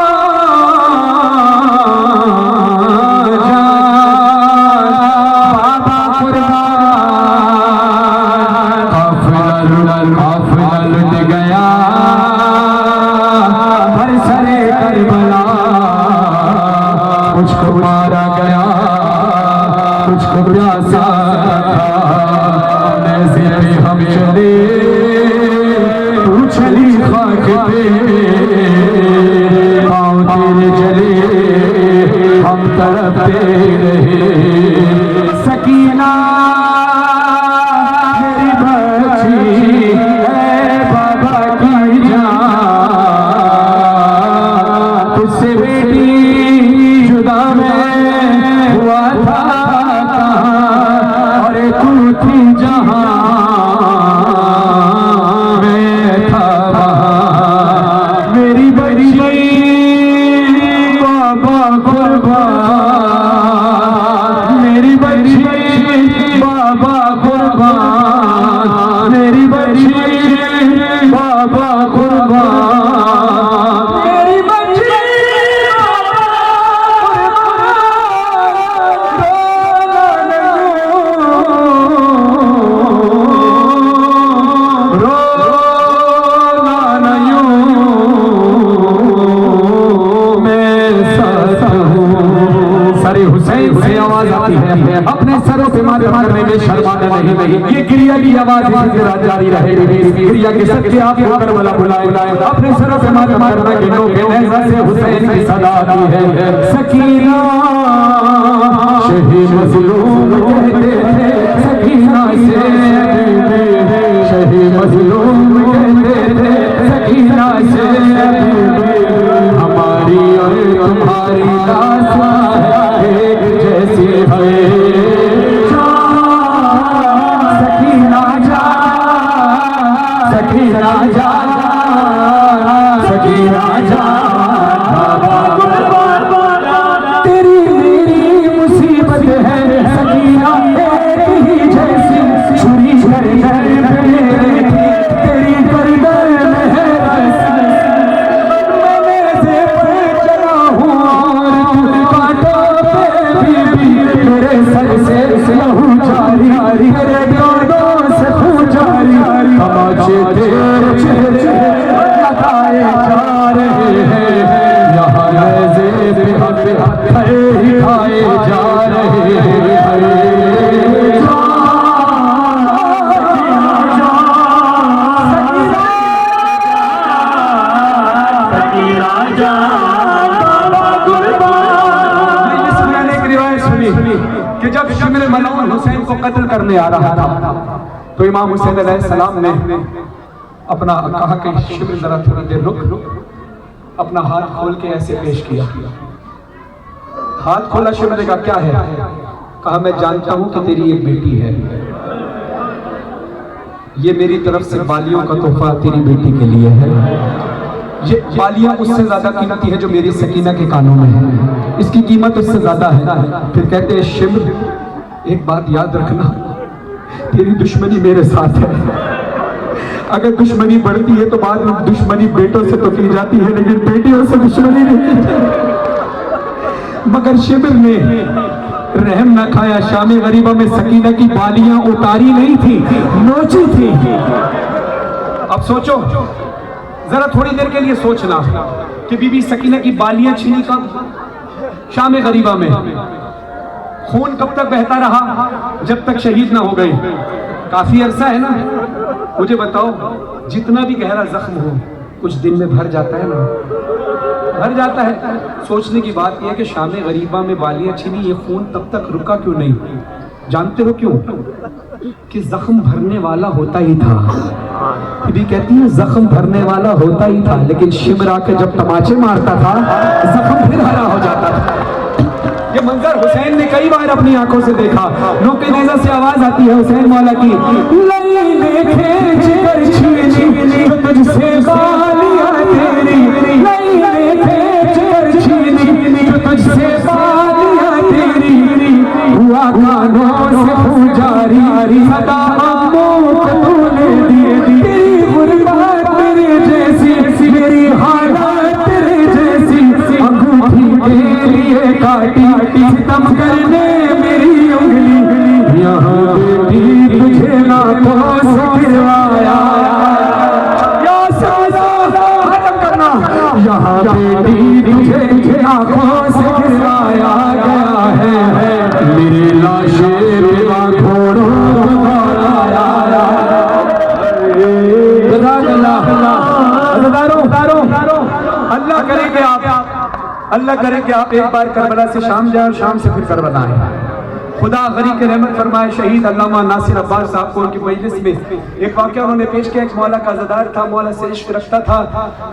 बाबा कुर्बान। काफिला लुट गया हर सरे करबला, मुझको मारा गया मुझको प्यासा हम चले तू चली खाक पे पाँव तेरे चले हम तड़पते रहे। सकीना मेरी बच्ची है बाबा की जान, तुझसे बेटी जुदा में हुआ था और तू थी जहाँ अपने सरों पे मारने में शर्माना नहीं। ये गिरिया की आवाज जारी रहेगी। गिरिया के सच्चे आप होकर वाला बुलाए अपने सरों पे मारना के लोग से हुसैन की सदा आती है। सकीना शहीद मजलूम कहते थे, सकीना से शहीद मजलूम कहते थे, सकीना से हमारी और तुम्हारी दास्तान है जैसी है। सकीना जा सकीना जा सकीना जा तेरी मेरी मुसीबत है सकीना एक ही जैसी छुरी तेरी गर्दन में है मैंने से चला हूँ और कांटों पे भी मेरे सर से लहू जारी मेरे गानों से खून जारी तमाचे तेरे चेहरे लगाए जा रहे हैं यहाँ नज़े पे ही खाए जा रहे हैं। कि जब शिमर मलऊन हुसैन को कत्ल करने आ रहा था तो इमाम हुसैन अलैहिस्सलाम ने अपना कहा कि शिमर जरा थोड़ी देर रुक, अपना हाथ खोल के ऐसे पेश किया। हाथ खोला शिमर का क्या है कहा मैं जानता हूं कि तेरी एक बेटी है, ये मेरी तरफ से बालियों का तोहफा तेरी बेटी के लिए है। ये बालियां उससे ज्यादा कीमती है जो मेरी सकीना के कानों में है, इसकी कीमत उससे ज्यादा है। फिर कहते हैं शिम्र एक बात याद रखना, तेरी दुश्मनी मेरे साथ है। अगर दुश्मनी बढ़ती है तो बाद में दुश्मनी बेटों से तो की जाती है, लेकिन बेटियों से दुश्मनी नहीं की जाती। मगर शिम्र ने रहम न खाया, शाम गरीबा में सकीना की बालियां उतारी नहीं थी, नोची थी। अब सोचो जरा, थोड़ी देर के लिए सोचना कि बीबी सकीना की बालियां छीनी कब? शाम गरीबा में। खून कब तक बहता रहा? जब तक शहीद ना हो गई। काफी अरसा है ना। मुझे बताओ, जितना भी गहरा जख्म हो कुछ दिन में भर जाता है ना, भर जाता है। सोचने की बात यह है कि शाम गरीबा में बालियां छीनी, ये खून तब तक रुका क्यों नहीं? जानते हो क्यों? कि जख्म भरने वाला होता ही था। भी कहती है जख्म भरने वाला होता ही था, लेकिन शिमरा के जब तमाचे मारता था जख्म फिर हरा हो जाता था। ये मंजर हुसैन ने कई बार अपनी आंखों से देखा। नोके नेज़ा से आवाज आती है हुसैन मौला की, लई खींच कर छीनी तुझसे बालियां तेरी, लई खींच कर छीनी तुझसे बालियां तेरी, हुआ कानों से पुजारी सदा अम्मों को तूने दी, तेरी गुरबात तेरे जैसी, मेरी हालत तेरे जैसी, अंगूठी के लिए काटी सितम करने मेरी उंगली, यहाँ बेटी तुझे नाकों से गिरवाया, या साजा खत्म करना, यहाँ बेटी तुझे आंखों से गिरवाया गया है, मेरी लाशें बिना घोड़ों अल्लाह करे कि आप एक बार करबला से शाम जाए और शाम से फिर करबला आए। खुदा गरी के रहमत फरमाए शहीद अल्लामा नासिर अब्बास साहब को उनकी मजलिस में एक वाक़या उन्होंने पेश किया। एक मौला का अज़ादार था, मौला से इश्क रखता था।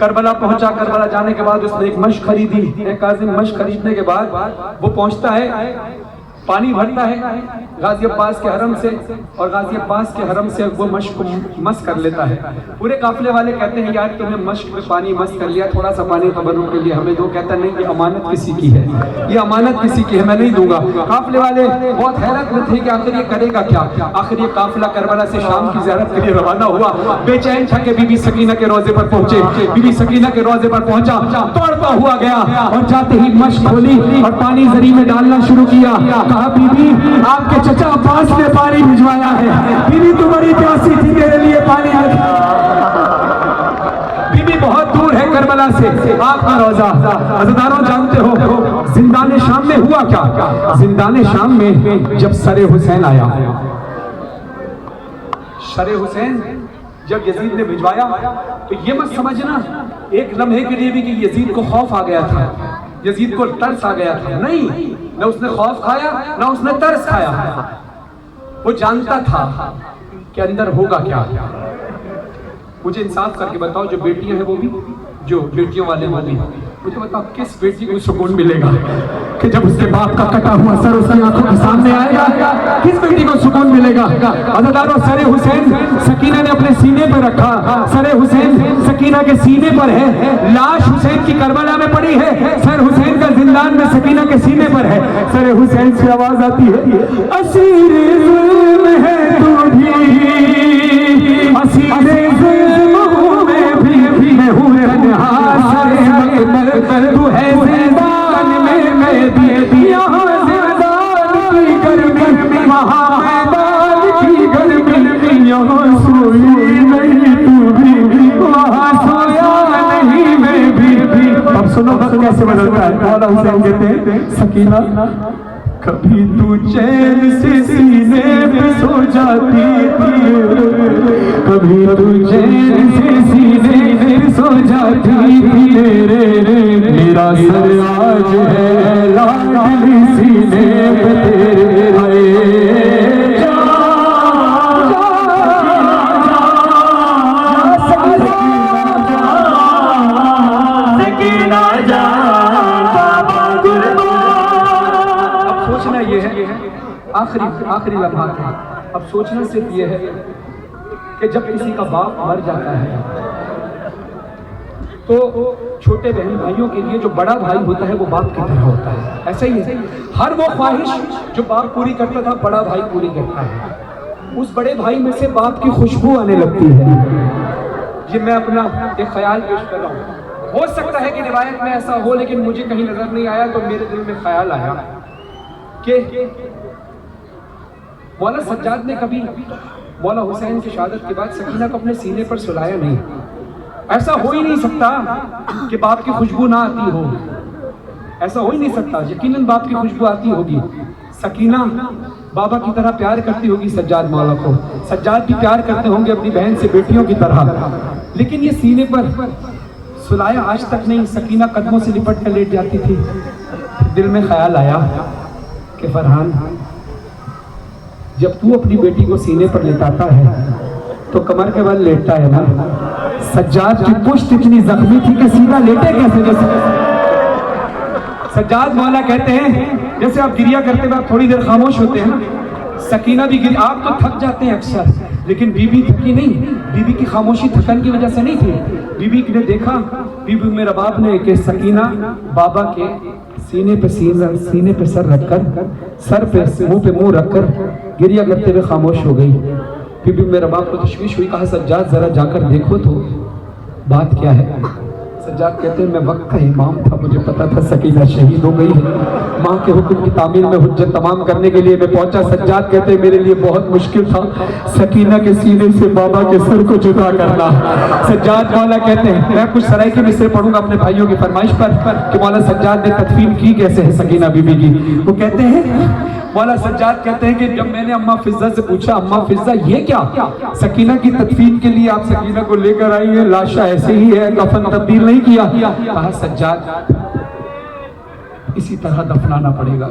करबला पहुंचा, करबला जाने के बाद उसने एक मश्क खरीदी। एक काज़िम मश्क खरीदने के बाद वो पहुंचता है, पानी भरता है गाजी अब्बास के हरम से, और गाजी अब्बास के हरम से वो मश्क को मस कर लेता है। पूरे काफिले वाले कहते हैं यार तुमने मश्क में पानी मस कर लिया, थोड़ा सा पानी तबर्रुक के लिए हमें दो। कहता नहीं, ये अमानत किसी की है, ये अमानत किसी की है, मैं नहीं दूंगा। काफिले वाले बहुत हैरत में थे कि आखिर ये करेगा क्या। आखिर ये काफिला करबला से शाम की ज़ियारत के लिए रवाना हुआ। बेचैन था कि बीबी सकीना के रोजे पर पहुंचे। बीबी सकीना के रोजे पर पहुंचा, दौड़ता हुआ गया और जाते ही मश्क खोली और पानी जरी में डालना शुरू किया। कहा बीबी आपके चचा अब्बास ने पानी भिजवाया है, बीबी तुम्हारी प्यासी थी, मेरे लिए पानी लेके। बीबी बहुत दूर है करबला से आपका रोजा। अज़ादारों जानते हो जिंदाने शाम में हुआ क्या? जिंदाने शाम में जब सरे हुसैन आया, सरे हुसैन जब यजीद ने भिजवाया तो ये मत समझना एक लम्हे के लिए भी कि यजीद को खौफ आ गया था, यजीद को तरस आ गया था। नहीं, न उसने खौफ खाया न उसने तरस खाया। वो जानता था कि अंदर होगा क्या। मुझे इंसाफ करके बताओ, जो बेटियां हैं वो भी, जो बेटियों वाले वो भी, मुझे बताओ किस बेटी को सुकून मिलेगा कि जब उसके बाप का कटा हुआ सर उसकी आंखों के सामने आएगा? किस बेटी को सुकून मिलेगा? अज़ादारों सरे हुसैन सकीना ने अपने सीने पर रखा। सरे हुसैन सकीना के सीने पर है, लाश हुसैन की करबला में पड़ी है, सर हुसैन का जिंदान में सकीना के सीने पर है। सरे हुसैन से आवाज आती है, असीर जुल्म है तू भी, असीर जुल्म हूं मैं भी, मैं हूं तन्हा सरे मकबर, तू है जिंदान में मैं भी, यहाँ जिंदान की गर्मी, वहाँ मैदान की गर्मी, यहाँ सोई नहीं तू भी, वहाँ सोया नहीं मैं भी। अब सुनो कैसे बदलता है। मौला हुसैन कहते हैं सकीना कभी तू चैन से सीने पे सो जाती थी, कभी तू चैन से सीने पे सो जाती थी, मेरा सर आज है लाडली सीने पे तेरे। आखिरी लम्हात है। अब सोचना सिर्फ ये है कि जब किसी का बाप मर जाता है तो छोटे बहन भाइयों के लिए जो बड़ा भाई होता है वो बाप की तरह होता है। ऐसा ही है, हर वो ख्वाहिश जो बाप पूरी करता था बड़ा भाई पूरी करता है। उस बड़े भाई में से बाप की खुशबू आने लगती है। ये मैं अपना एक ख्याल पेश कर रहा हूँ। हो सकता है कि रिवायत में ऐसा हो, लेकिन मुझे कहीं नजर नहीं आया, तो मेरे दिल में ख्याल आया कि मौला सज्जाद ने कभी मौला हुसैन की शहादत के बाद सकीना को अपने सीने पर सुलाया नहीं। ऐसा हो ही नहीं सकता कि बाप की खुशबू ना आती हो, ऐसा हो ही नहीं सकता। यकीनन बाप की खुशबू आती होगी। सकीना बाबा की तरह प्यार करती होगी सज्जाद मौला को, सज्जाद भी प्यार करते होंगे अपनी बहन से बेटियों की तरह, लेकिन ये सीने पर सुलाया आज तक नहीं। सकीना कदमों से लिपट कर लेट जाती थी। दिल में ख्याल आया कि फरहान, जब तू अपनी बेटी को सीने पर लेटाता है तो कमर के बल लेटता है ना। सज्जाद की पुश्त इतनी जख्मी थी कि सीधा लेटे कैसे? जैसे सज्जाद मौला कहते हैं जैसे आप गिरिया करते हुए आप थोड़ी देर खामोश होते हैं ना, सकीना भी गिरी। आप तो थक जाते हैं अक्सर, लेकिन बीबी थकी नहीं। बीबी की खामोशी थकन की वजह से नहीं थी। बीबी ने देखा, बीबी मेरा बाप ने, कि सकीना बाबा के सीने पे सर रखकर, सर पे मुंह पे मुंह रखकर गिरिया करते हुए खामोश हो गई। बीबी मेरा बाप को तशवीश हुई, कहा सज्जाद जरा जाकर देखो तो बात क्या है। सज्जाद कहते हैं मैं वक्त का इमाम था, मुझे पता था सकीना शहीद हो गई है। माँ के हुक्म की तामील में हुज्जत तमाम करने के लिए मैं पहुंचा। सज्जाद कहते हैं मेरे लिए बहुत मुश्किल था सकीना के सीने से बाबा के सर को जुदा करना। सज्जाद मौला कहते हैं, मैं कुछ सराय के मिसरे पढ़ूंगा अपने भाइयों की फरमाइश पर कि मौला सज्जाद ने तदफीन की कैसे है सकीना बीबी की। वो कहते हैं, मौला सज्जाद कहते हैं कि जब मैंने अम्मा फिजा से पूछा, अम्मा फिजा ये क्या? सकीना की तदफीन के लिए आप सकीना को लेकर आई है, लाशा ऐसे ही है, कफन तब्दील नहीं किया। कहा सज्जाद इसी तरह दफनाना पड़ेगा।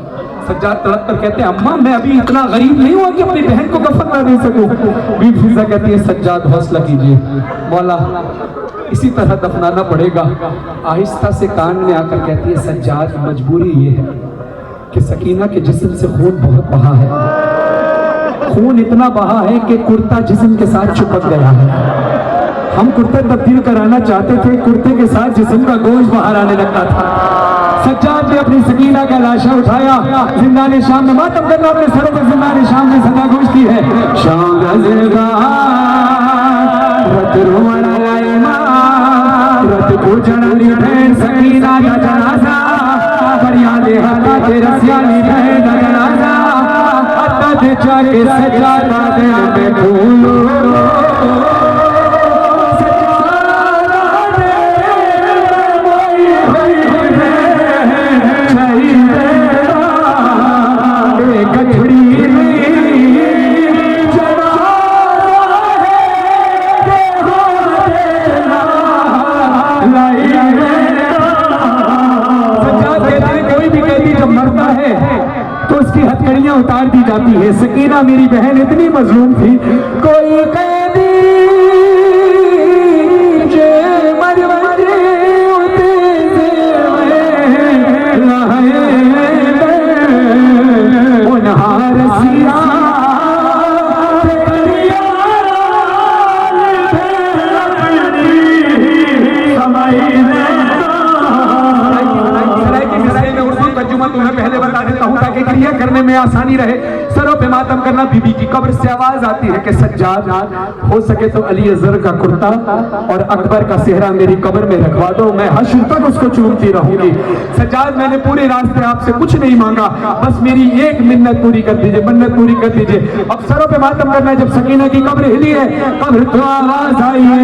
सज्जाद तड़प कर कहते हैं अम्मा मैं अभी इतना गरीब नहीं हुआ कि अपनी बहन को कफन ना दे सकूं। बीबी फिजा कहती है सज्जाद हौसला कीजिए, मौला इसी तरह दफनाना पड़ेगा। आहिस्ता से कान में आकर कहती है सज्जाद मजबूरी ये है कि सकीना के जिस्म से खून बहुत बहा है। खून इतना बहा है कि कुर्ता जिस्म के साथ चिपक गया है। हम कुर्ता तब्दील कराना चाहते थे, कुर्ते के साथ जिस्म का गोश्त बाहर आने लगता था। सज्जाद ने अपनी सकीना का लाशा उठाया, जिंदाने शाम में मातम करना अपने सरों पर जिंदाने शाम में सदा गोश्ती है। सकीना का जनाजा फरियादे हाथा के रसियाली बहन का जनाजा अत्ता चारे सज्जादा दिल में भूलो हथकड़ियां उतार दी जाती है। सकीना मेरी बहन इतनी मजलूम थी, कोई कैदी जे मर मरे उते उन्हार सिया तुम्हें पहले बता देता हूँ ताकि क्रिया करने में आसानी रहे। सरों पे मातम करना। बीबी की कब्र से आवाज आती है कि सज्जाद हो सके तो अली अजहर का कुर्ता और अकबर का सेहरा मेरी कब्र में रखवा दो, मैं हश्र तक उसको चूमती रहूंगी। सज्जाद मैंने पूरे रास्ते आपसे कुछ नहीं मांगा, बस मेरी एक मिन्नत पूरी कर दीजिए, मन्नत पूरी कर दीजिए। अब सरों पे मातम करना है। जब सकीना की कब्र हिली है, कब्र तो आवाज आई है